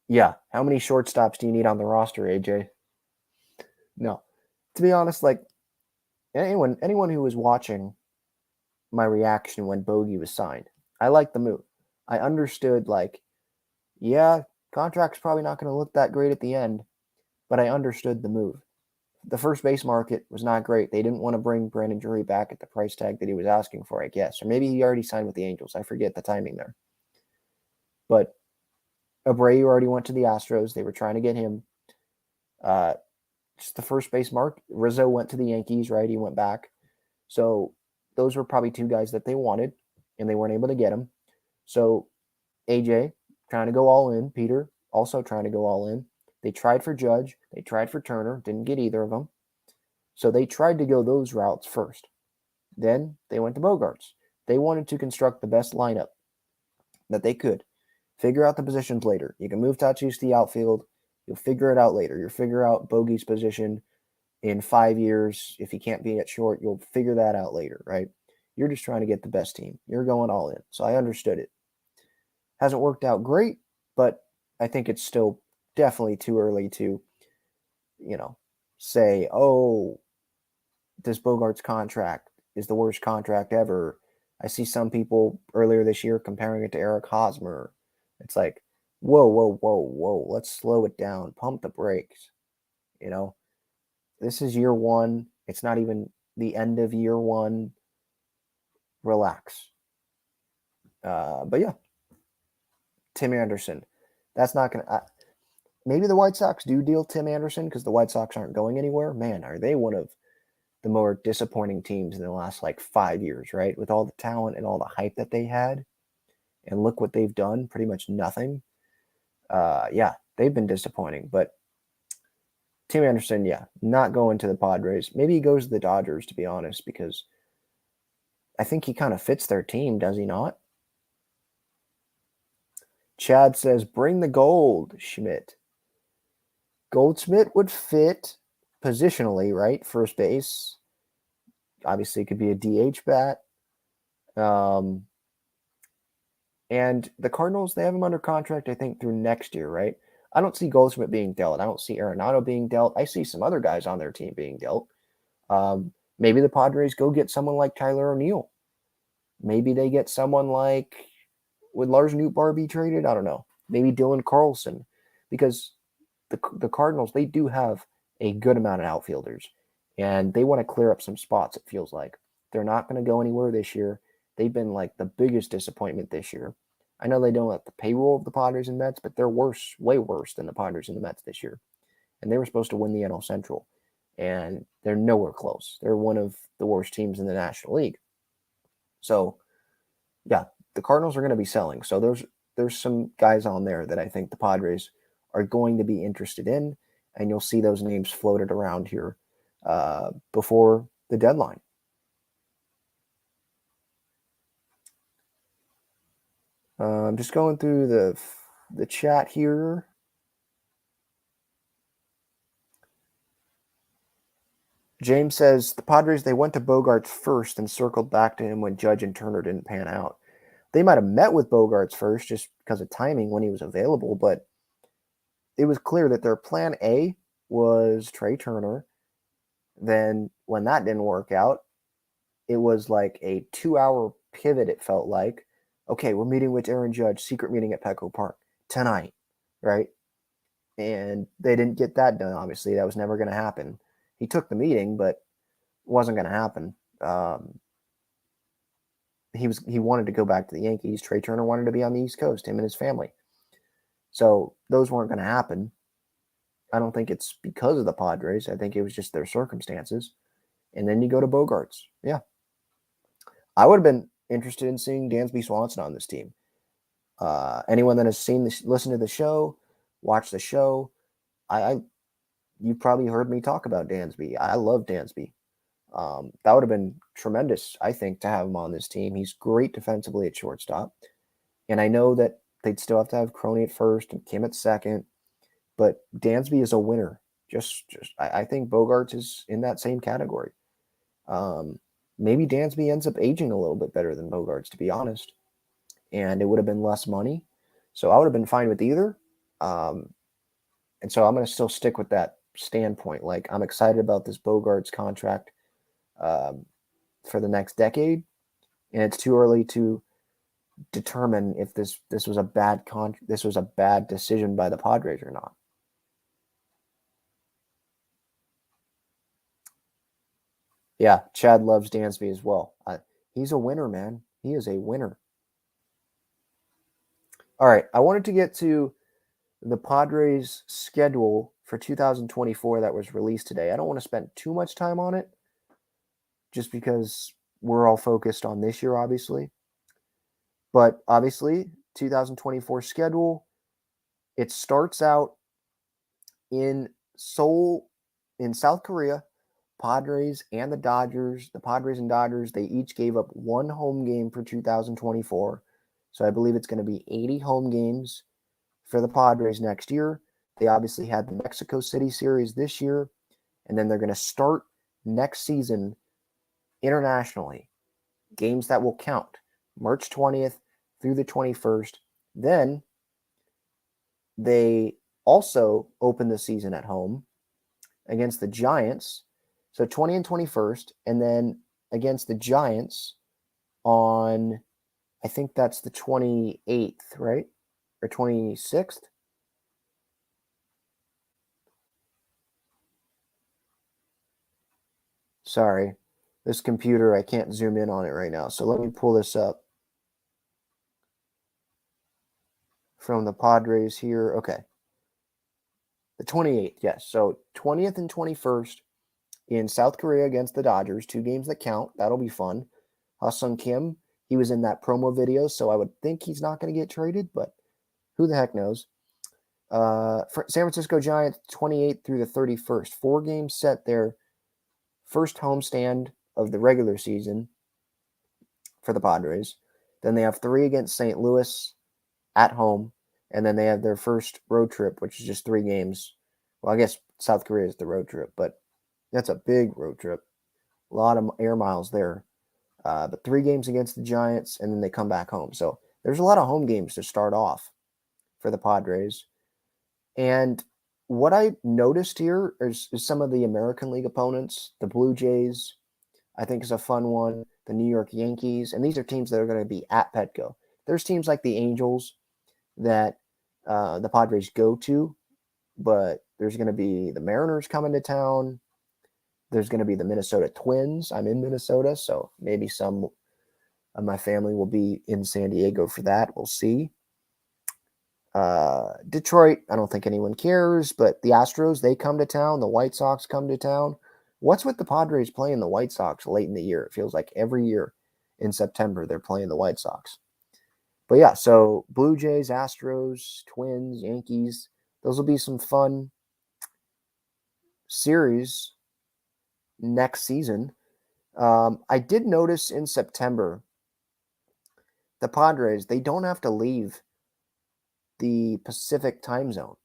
Yeah. How many shortstops do you need on the roster, AJ? No. To be honest, like anyone who was watching my reaction when Bogey was signed, I liked the move. I understood, like, yeah, contract's probably not going to look that great at the end, but I understood the move. The first base market was not great. They didn't want to bring Brandon Drury back at the price tag that he was asking for, I guess. Or maybe he already signed with the Angels. I forget the timing there. But Abreu already went to the Astros. They were trying to get him. Just the first base mark. Rizzo went to the Yankees, right? He went back. So those were probably two guys that they wanted, and they weren't able to get him. So AJ trying to go all in. Peter also trying to go all in. They tried for Judge. They tried for Turner. Didn't get either of them. So they tried to go those routes first. Then they went to Bogarts. They wanted to construct the best lineup that they could. Figure out the positions later. You can move Tatis to the outfield. You'll figure it out later. You'll figure out Bogey's position in 5 years. If he can't be at short, you'll figure that out later, right? You're just trying to get the best team. You're going all in. So I understood it. Hasn't worked out great, but I think it's still definitely too early to, say, oh, this Bogarts contract is the worst contract ever. I see some people earlier this year comparing it to Eric Hosmer. It's like, whoa. Let's slow it down. Pump the brakes. This is year one. It's not even the end of year one. Relax. But yeah, Tim Anderson. That's not going to... Maybe the White Sox do deal Tim Anderson because the White Sox aren't going anywhere. Man, are they one of the more disappointing teams in the last 5 years, right? With all the talent and all the hype that they had. And look what they've done. Pretty much nothing. Yeah, they've been disappointing. But Tim Anderson, yeah, not going to the Padres. Maybe he goes to the Dodgers, to be honest, because I think he kind of fits their team, does he not? Chad says, bring the gold, Schmidt. Goldschmidt would fit positionally, right? First base. Obviously, it could be a DH bat. And the Cardinals, they have him under contract, I think, through next year, right? I don't see Goldschmidt being dealt. I don't see Arenado being dealt. I see some other guys on their team being dealt. Maybe the Padres go get someone like Tyler O'Neill. Maybe they get someone like, would Lars Nootbaar be traded? I don't know. Maybe Dylan Carlson. Because the Cardinals, they do have a good amount of outfielders. And they want to clear up some spots, it feels like. They're not going to go anywhere this year. They've been like the biggest disappointment this year. I know they don't have the payroll of the Padres and Mets, but they're worse, way worse than the Padres and the Mets this year. And they were supposed to win the NL Central, and they're nowhere close. They're one of the worst teams in the National League. So, yeah, the Cardinals are going to be selling. So there's some guys on there that I think the Padres are going to be interested in, and you'll see those names floated around here before the deadline. I'm just going through the chat here. James says the Padres, they went to Bogaerts first and circled back to him when Judge and Turner didn't pan out. They might have met with Bogaerts first just because of timing when he was available, but it was clear that their plan A was Trey Turner. Then when that didn't work out, it was like a 2-hour pivot, it felt like. Okay, we're meeting with Aaron Judge, secret meeting at Petco Park tonight, right? And they didn't get that done, obviously. That was never going to happen. He took the meeting, but it wasn't going to happen. He wanted to go back to the Yankees. Trey Turner wanted to be on the East Coast, him and his family. So those weren't going to happen. I don't think it's because of the Padres. I think it was just their circumstances. And then you go to Bogaerts. Yeah. I would have been interested in seeing Dansby Swanson on this team. Anyone that has seen this, listened to the show, watched the show, you probably heard me talk about Dansby. I love Dansby. That would have been tremendous, I think, to have him on this team. He's great defensively at shortstop. And I know that they'd still have to have Crony at first and Kim at second. But Dansby is a winner. I think Bogaerts is in that same category. Maybe Dansby ends up aging a little bit better than Bogaerts, to be honest. And it would have been less money. So I would have been fine with either. And so I'm going to still stick with that standpoint. Like, I'm excited about this Bogaerts contract for the next decade. And it's too early to determine if this was a bad decision by the Padres or not. Yeah, Chad loves Dansby as well. He's a winner, man. He is a winner. All right, I wanted to get to the Padres' schedule for 2024 that was released today. I don't want to spend too much time on it just because we're all focused on this year, obviously. But obviously, 2024 schedule, it starts out in Seoul in South Korea. Padres and the Dodgers, the Padres and Dodgers, they each gave up one home game for 2024. So I believe it's going to be 80 home games for the Padres next year. They obviously had the Mexico City series this year, and then they're going to start next season internationally. Games that will count, March 20th through the 21st. Then they also open the season at home against the Giants. So 20 and 21st, and then against the Giants on, I think that's the 28th, right? Or 26th? Sorry, this computer, I can't zoom in on it right now. So let me pull this up from the Padres here. Okay. The 28th, yes. So 20th and 21st. In South Korea against the Dodgers, 2 games that count. That'll be fun. Ha-Sung Kim, he was in that promo video, so I would think he's not going to get traded, but who the heck knows. San Francisco Giants, 28th through the 31st. 4 games set their first homestand of the regular season for the Padres. Then they have 3 against St. Louis at home, and then they have their first road trip, which is just 3 games. Well, I guess South Korea is the road trip, but that's a big road trip. A lot of air miles there. But 3 games against the Giants, and then they come back home. So there's a lot of home games to start off for the Padres. And what I noticed here is some of the American League opponents. The Blue Jays, I think, is a fun one. The New York Yankees. And these are teams that are going to be at Petco. There's teams like the Angels that the Padres go to. But there's going to be the Mariners coming to town. There's going to be the Minnesota Twins. I'm in Minnesota, so maybe some of my family will be in San Diego for that. We'll see. Detroit, I don't think anyone cares, but the Astros, they come to town. The White Sox come to town. What's with the Padres playing the White Sox late in the year? It feels like every year in September they're playing the White Sox. But yeah, so Blue Jays, Astros, Twins, Yankees, those will be some fun series next season. I did notice in September, the Padres, they don't have to leave the Pacific time zone.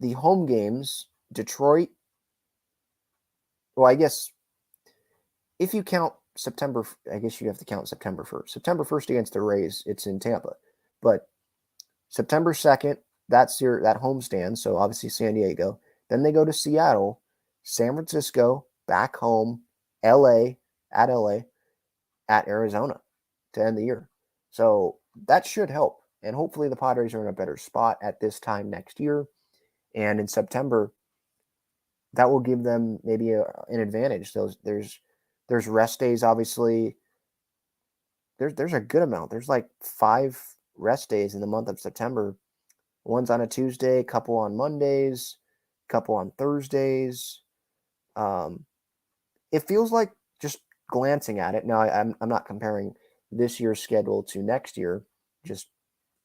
The home games, Detroit, well, I guess if you count September, I guess you have to count September 1st. September 1st against the Rays, it's in Tampa. But September 2nd, that's that homestand, so obviously San Diego. Then they go to Seattle, San Francisco, back home, LA, at Arizona to end the year. So that should help. And hopefully the Padres are in a better spot at this time next year. And in September, that will give them maybe an advantage. There's rest days, obviously. There's a good amount. There's like 5 rest days in the month of September. One's on a Tuesday, a couple on Mondays, a couple on Thursdays. It feels like, just glancing at it, now I'm not comparing this year's schedule to next year, just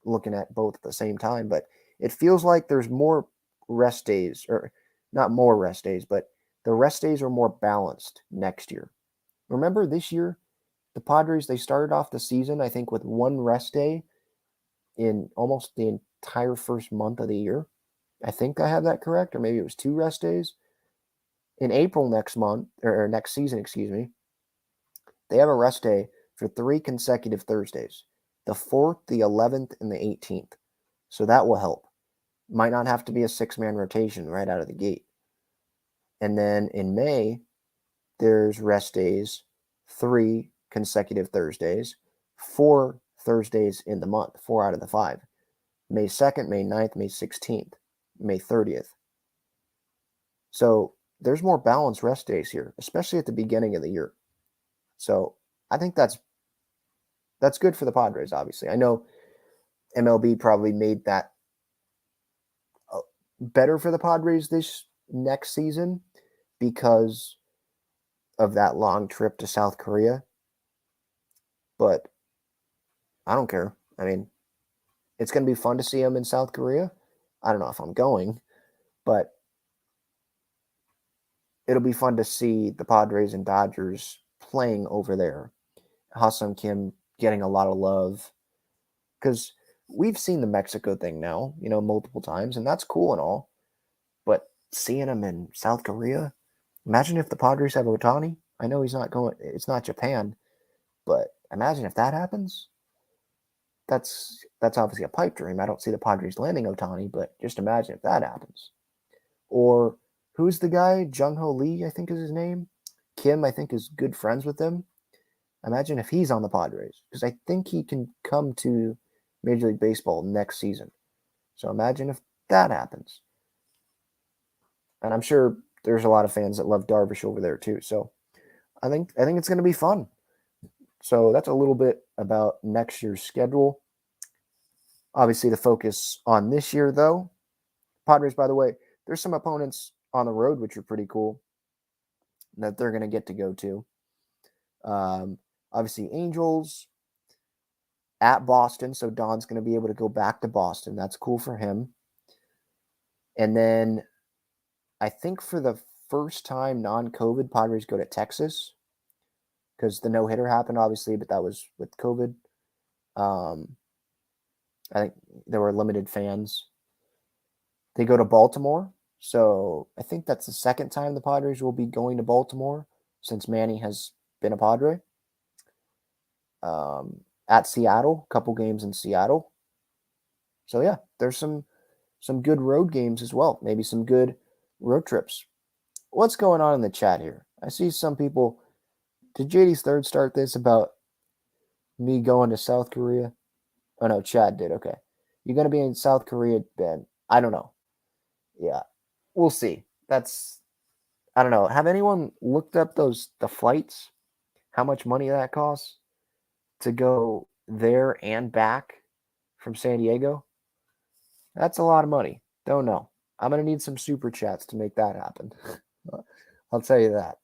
looking at both at the same time, but it feels like there's more rest days, or not more rest days, but the rest days are more balanced next year. Remember this year, the Padres, they started off the season, I think, with 1 rest day in almost the entire first month of the year. I think I have that correct, or maybe it was 2 rest days. In April next month, or next season, excuse me, they have a rest day for 3 consecutive Thursdays, the 4th, the 11th, and the 18th. So that will help. Might not have to be a 6-man rotation right out of the gate. And then in May, there's rest days, 3 consecutive Thursdays, 4 Thursdays in the month, 4 out of the 5. May 2nd, May 9th, May 16th, May 30th. So there's more balanced rest days here, especially at the beginning of the year. So I think that's good for the Padres, obviously. I know MLB probably made that better for the Padres this next season because of that long trip to South Korea. But I don't care. I mean, it's going to be fun to see them in South Korea. I don't know if I'm going, but it'll be fun to see the Padres and Dodgers playing over there. Ha-Seong Kim getting a lot of love, because we've seen the Mexico thing now, multiple times, and that's cool and all. But seeing him in South Korea, imagine if the Padres have Ohtani. I know he's not going, it's not Japan, but imagine if that happens. That's obviously a pipe dream. I don't see the Padres landing Ohtani, but just imagine if that happens. Or who's the guy? Jung-Ho Lee, I think is his name. Kim, I think, is good friends with them. Imagine if he's on the Padres, because I think he can come to Major League Baseball next season. So imagine if that happens. And I'm sure there's a lot of fans that love Darvish over there too. So I think it's going to be fun. So that's a little bit about next year's schedule. Obviously, the focus on this year, though. Padres, by the way, there's some opponents on the road, which are pretty cool, that they're going to get to go to. Obviously, Angels at Boston, so Don's going to be able to go back to Boston. That's cool for him. And then I think for the first time non-COVID, Padres go to Texas, because the no-hitter happened, obviously, but that was with COVID. I think there were limited fans. They go to Baltimore, so I think that's the second time the Padres will be going to Baltimore since Manny has been a Padre. At Seattle, a couple games in Seattle. So yeah, there's some good road games as well. Maybe some good road trips. What's going on in the chat here? I see some people. Did JD's Third start this about me going to South Korea? Oh no, Chad did. Okay. You're going to be in South Korea, Ben? I don't know. Yeah. We'll see. I don't know. Have anyone looked up the flights? How much money that costs to go there and back from San Diego? That's a lot of money. Don't know. I'm going to need some super chats to make that happen. I'll tell you that.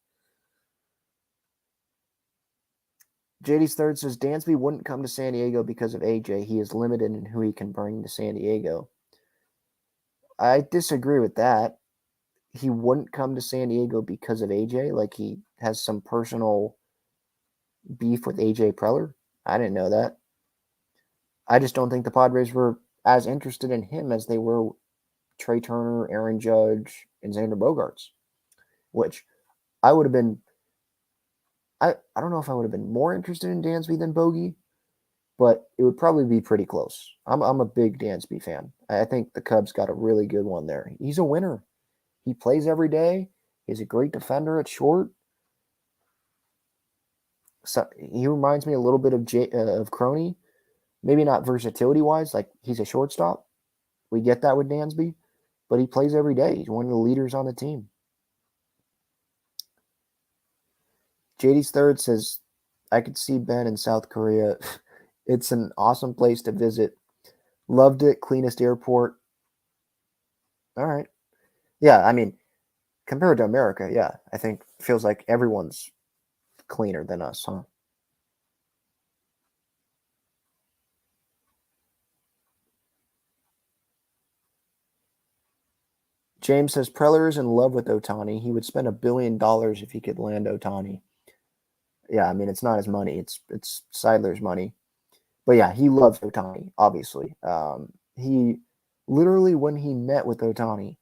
JD's third says Dansby wouldn't come to San Diego because of AJ. He is limited in who he can bring to San Diego. I disagree with that. He wouldn't come to San Diego because of AJ. Like he has some personal beef with AJ Preller. I didn't know that. I just don't think the Padres were as interested in him as they were Trey Turner, Aaron Judge, and Xander Bogaerts, which I would have been. I don't know if I would have been more interested in Dansby than Bogey, but it would probably be pretty close. I'm a big Dansby fan. I think the Cubs got a really good one there. He's a winner. He plays every day. He's a great defender at short. So he reminds me a little bit of Crony. Maybe not versatility-wise, like he's a shortstop. We get that with Dansby, but he plays every day. He's one of the leaders on the team. JD's third says, I could see Ben in South Korea. It's an awesome place to visit. Loved it. Cleanest airport. All right. Yeah, I mean, compared to America, yeah, I think it feels like everyone's cleaner than us, huh? James says Preller is in love with Ohtani. He would spend $1 billion if he could land Ohtani. Yeah, I mean, it's not his money. It's Seidler's money. But yeah, he loves Ohtani, obviously. He literally, when he met with Ohtani,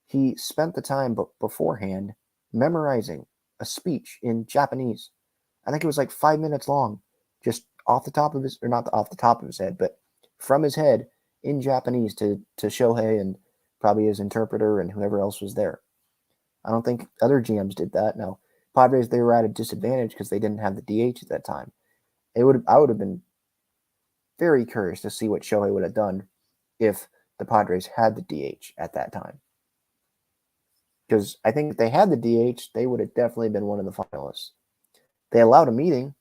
he spent the time beforehand memorizing a speech in Japanese. I think it was like 5 minutes long, just off the top of his, or not off the top of his head, but from his head in Japanese to Shohei and probably his interpreter and whoever else was there. I don't think other GMs did that. No, Padres, they were at a disadvantage because they didn't have the DH at that time. I would have been very curious to see what Shohei would have done if the Padres had the DH at that time. Because I think if they had the DH, they would have definitely been one of the finalists. They allowed a meeting.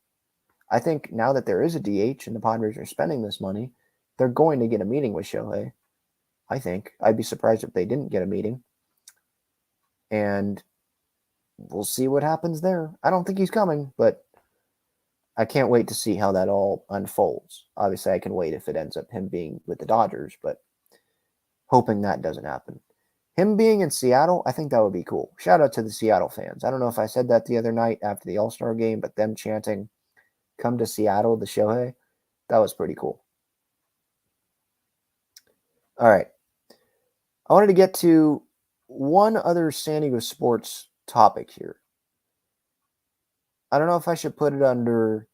I think now that there is a DH and the Padres are spending this money, they're going to get a meeting with Shohei. I think. I'd be surprised if they didn't get a meeting. And we'll see what happens there. I don't think he's coming, but I can't wait to see how that all unfolds. Obviously, I can wait if it ends up him being with the Dodgers, but hoping that doesn't happen. Him being in Seattle, I think that would be cool. Shout out to the Seattle fans. I don't know if I said that the other night after the All-Star game, but them chanting, "Come to Seattle," the Shohei, that was pretty cool. All right. I wanted to get to one other San Diego sports topic here. I don't know if I should put it under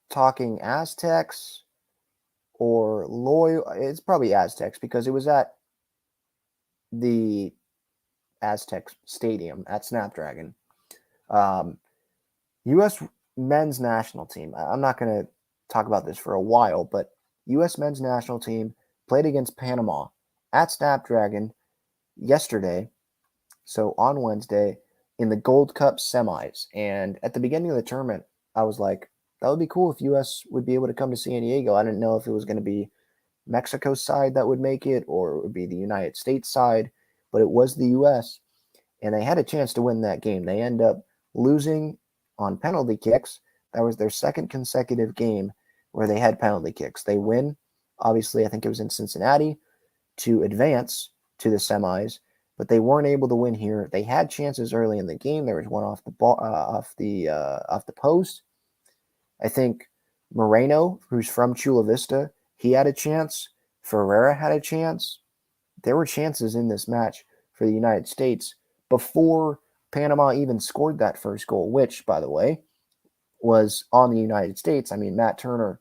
talking Aztecs or loyal. It's probably Aztecs because it was at the Aztec Stadium at Snapdragon. U.S. men's national team. I'm not going to talk about this for a while, but U.S. men's national team played against Panama at Snapdragon yesterday, so on Wednesday, in the Gold Cup semis. And at the beginning of the tournament, I was like, that would be cool if U.S. would be able to come to San Diego. I didn't know if it was going to be Mexico's side that would make it or it would be the United States side, but it was the U.S., and they had a chance to win that game. They end up losing on penalty kicks. That was their second consecutive game where they had penalty kicks. They win, obviously, I think it was in Cincinnati, to advance to the semis, but they weren't able to win here. They had chances early in the game. There was one off the ball, off the post. I think Moreno, who's from Chula Vista, he had a chance. Ferreira had a chance. There were chances in this match for the United States before Panama even scored that first goal, which, by the way, was on the United States. I mean, Matt Turner,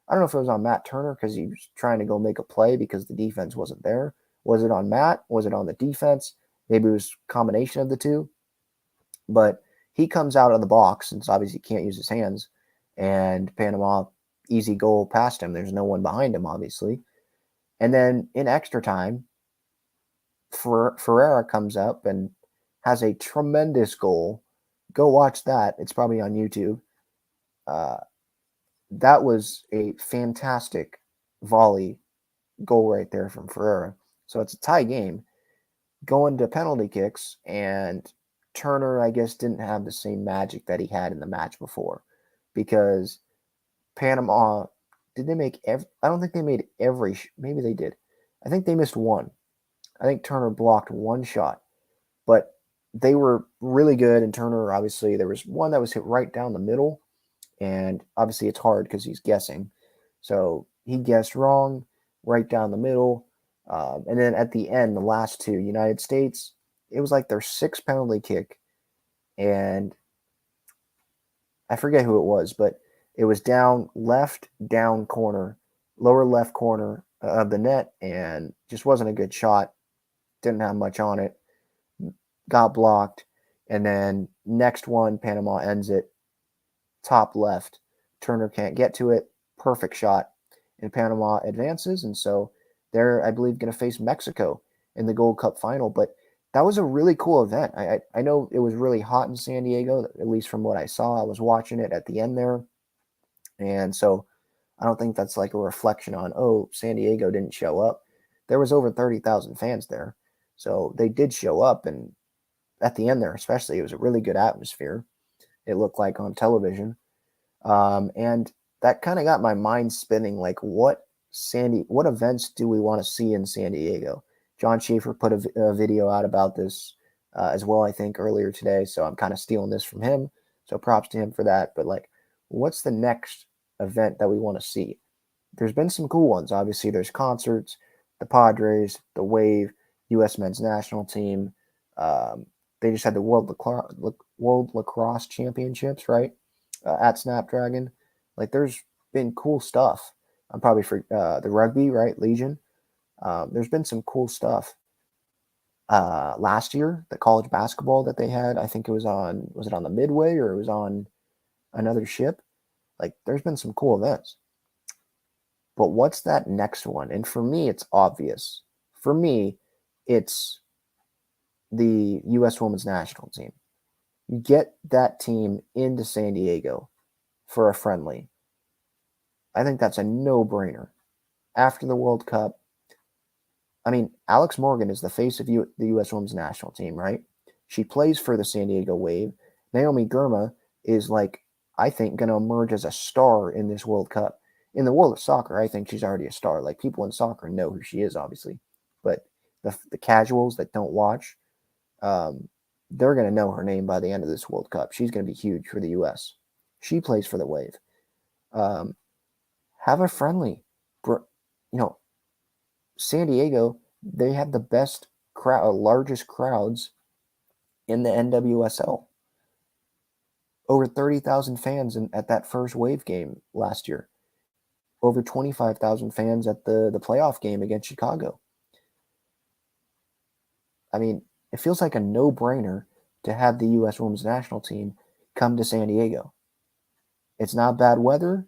I don't know if it was on Matt Turner because he was trying to go make a play because the defense wasn't there. Was it on Matt? Was it on the defense? Maybe it was a combination of the two. But he comes out of the box since obviously he can't use his hands. And Panama, easy goal past him. There's no one behind him, obviously. And then in extra time, Ferreira comes up and has a tremendous goal. Go watch that. It's probably on YouTube. That was a fantastic volley goal right there from Ferreira. So it's a tie game. Going to penalty kicks, and Turner, I guess, didn't have the same magic that he had in the match before, because Panama, did they make every? I don't think they made every. Maybe they did. I think they missed one. I think Turner blocked one shot, but they were really good. And Turner, obviously, there was one that was hit right down the middle, and obviously it's hard because he's guessing. So he guessed wrong, right down the middle. And then at the end, the last two, United States, it was like their sixth penalty kick. And I forget who it was, but it was down left, down corner, lower left corner of the net, and just wasn't a good shot. Didn't have much on it. Got blocked. And then next one, Panama ends it top left. Turner can't get to it. Perfect shot. And Panama advances. And so they're, I believe, going to face Mexico in the Gold Cup final. But that was a really cool event. I know it was really hot in San Diego, at least from what I saw. I was watching it at the end there. And so I don't think that's like a reflection on, oh, San Diego didn't show up. There was over 30,000 fans there. So they did show up. And at the end there, especially, it was a really good atmosphere. It looked like on television. And that kind of got my mind spinning, like what events do we want to see in San Diego? John Schaefer put a video out about this as well, I think, earlier today. So I'm kind of stealing this from him. So props to him for that. But like, what's the next event that we want to see? There's been some cool ones. Obviously, there's concerts, the Padres, the Wave, U.S. men's national team. They just had the World Lacrosse Championships, right? At Snapdragon. Like, there's been cool stuff. I'm probably for the rugby, right? Legion. There's been some cool stuff. Last year, the college basketball that they had, I think it was it on the Midway, or it was on another ship? Like, there's been some cool events. But what's that next one? And for me, it's obvious. For me, it's the U.S. women's national team. You get that team into San Diego for a friendly. I think that's a no-brainer. After the World Cup, I mean, Alex Morgan is the face of the U.S. women's national team, right? She plays for the San Diego Wave. Naomi Girma is, like, I think, going to emerge as a star in this World Cup. In the world of soccer, I think she's already a star. Like, people in soccer know who she is, obviously. But the casuals that don't watch, they're going to know her name by the end of this World Cup. She's going to be huge for the U.S. She plays for the Wave. Have a friendly. San Diego, they have the best largest crowds in the NWSL. Over 30,000 fans at that first Wave game last year. Over 25,000 fans at the playoff game against Chicago. I mean, it feels like a no-brainer to have the U.S. women's national team come to San Diego. It's not bad weather.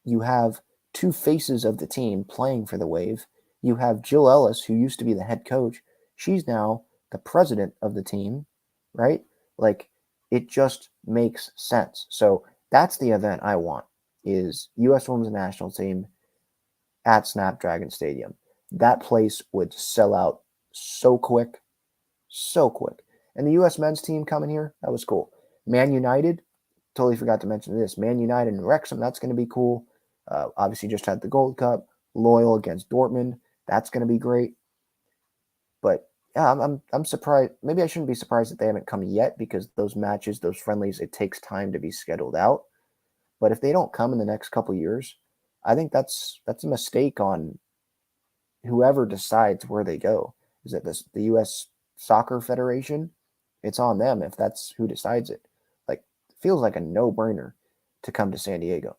You have two faces of the team playing for the Wave. You have Jill Ellis, who used to be the head coach. She's now the president of the team, right? Like, it just makes sense. So that's the event I want, is U.S. women's national team at Snapdragon Stadium. That place would sell out so quick. And the U.S. men's team coming here, that was cool. Man United, totally forgot to mention this. Man United and Wrexham, that's going to be cool. Obviously just had the Gold Cup. Loyal against Dortmund, that's going to be great. But yeah, I'm surprised. Maybe I shouldn't be surprised that they haven't come yet, because those matches, those friendlies, it takes time to be scheduled out. But if they don't come in the next couple years, I think that's a mistake on whoever decides where they go. Is it the U.S. Soccer Federation? It's on them if that's who decides it. Like, it feels like a no-brainer to come to San Diego.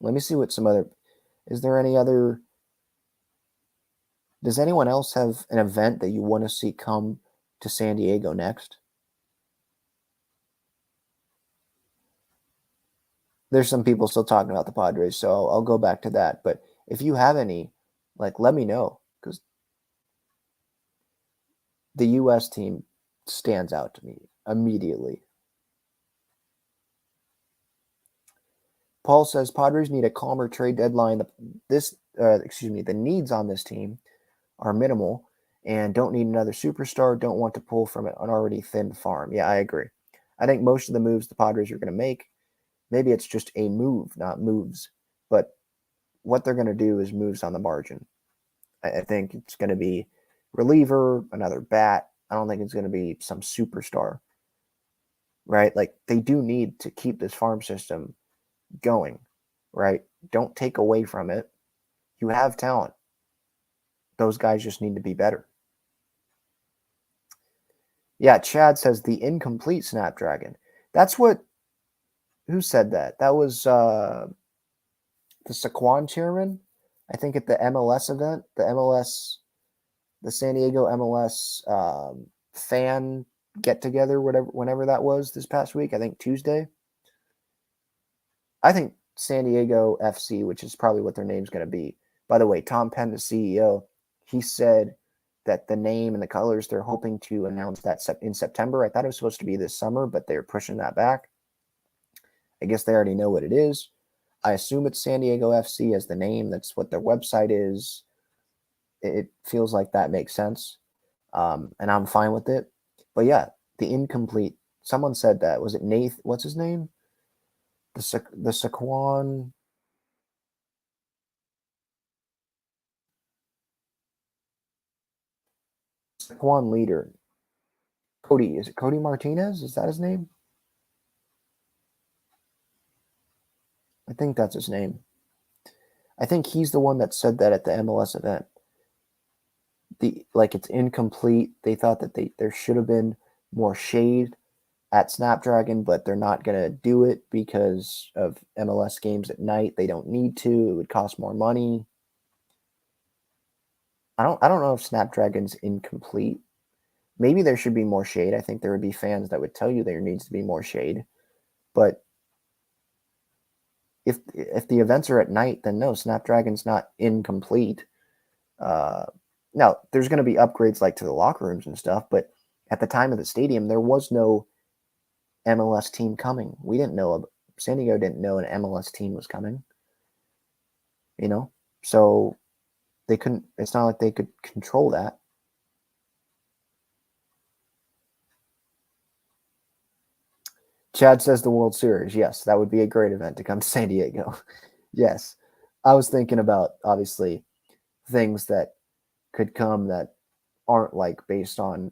Let me see what some other. Is there any other? Does anyone else have an event that you want to see come to San Diego next? There's some people still talking about the Padres, so I'll go back to that. But if you have any, like, let me know, because the U.S. team stands out to me immediately. Paul says Padres need a calmer trade deadline. The needs on this team are minimal and don't need another superstar. Don't want to pull from an already thin farm. Yeah, I agree. I think most of the moves the Padres are going to make, maybe it's just a move, not moves, but what they're going to do is moves on the margin. I think it's going to be reliever, another bat. I don't think it's going to be some superstar, right? Like they do need to keep this farm system going, right? Don't take away from it. You have talent. Those guys just need to be better. Yeah, Chad says the incomplete Snapdragon. That's what, who said that? That was the Saquon chairman, I think at the MLS event, the San Diego MLS fan get together, whenever that was this past week, I think Tuesday. I think San Diego FC, which is probably what their name's going to be. By the way, Tom Penn, the CEO, he said that the name and the colors, they're hoping to announce that in September. I thought it was supposed to be this summer, but they're pushing that back. I guess they already know what it is. I assume it's San Diego FC as the name. That's what their website is. It feels like that makes sense. And I'm fine with it. But yeah, the incomplete, someone said that. Was it Nath? What's his name? The Saquon leader. Cody. Is it Cody Martinez? Is that his name? I think that's his name. I think he's the one that said that at the MLS event. It's incomplete. They thought that there should have been more shade at Snapdragon, but they're not going to do it because of MLS games at night. They don't need to. It would cost more money. I don't know if Snapdragon's incomplete. Maybe there should be more shade. I think there would be fans that would tell you there needs to be more shade. But if the events are at night, then no, Snapdragon's not incomplete. Now, there's going to be upgrades like to the locker rooms and stuff, but at the time of the stadium, there was no MLS team coming. We didn't know, San Diego didn't know an MLS team was coming. So they couldn't, it's not like they could control that. Chad says the World Series. Yes, that would be a great event to come to San Diego. Yes. I was thinking about, obviously, things that could come that aren't like based on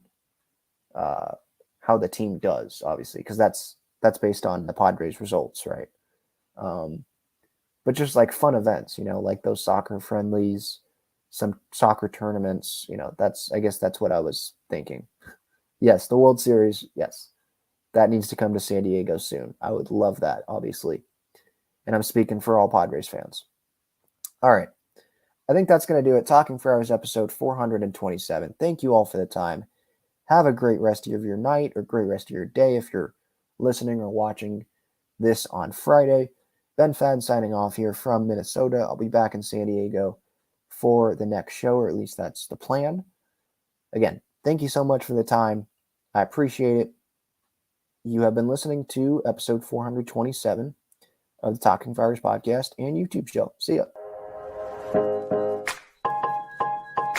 how the team does, obviously, because that's based on the Padres results, right? But just like fun events, like those soccer friendlies, some soccer tournaments, I guess that's what I was thinking. Yes, the World Series, yes. That needs to come to San Diego soon. I would love that, obviously. And I'm speaking for all Padres fans. All right. I think that's going to do it. Talking for Hours episode 427. Thank you all for the time. Have a great rest of your night or great rest of your day if you're listening or watching this on Friday. Ben Fadden signing off here from Minnesota. I'll be back in San Diego for the next show, or at least that's the plan. Again, thank you so much for the time. I appreciate it. You have been listening to episode 427 of the Talking for Hours podcast and YouTube show. See ya.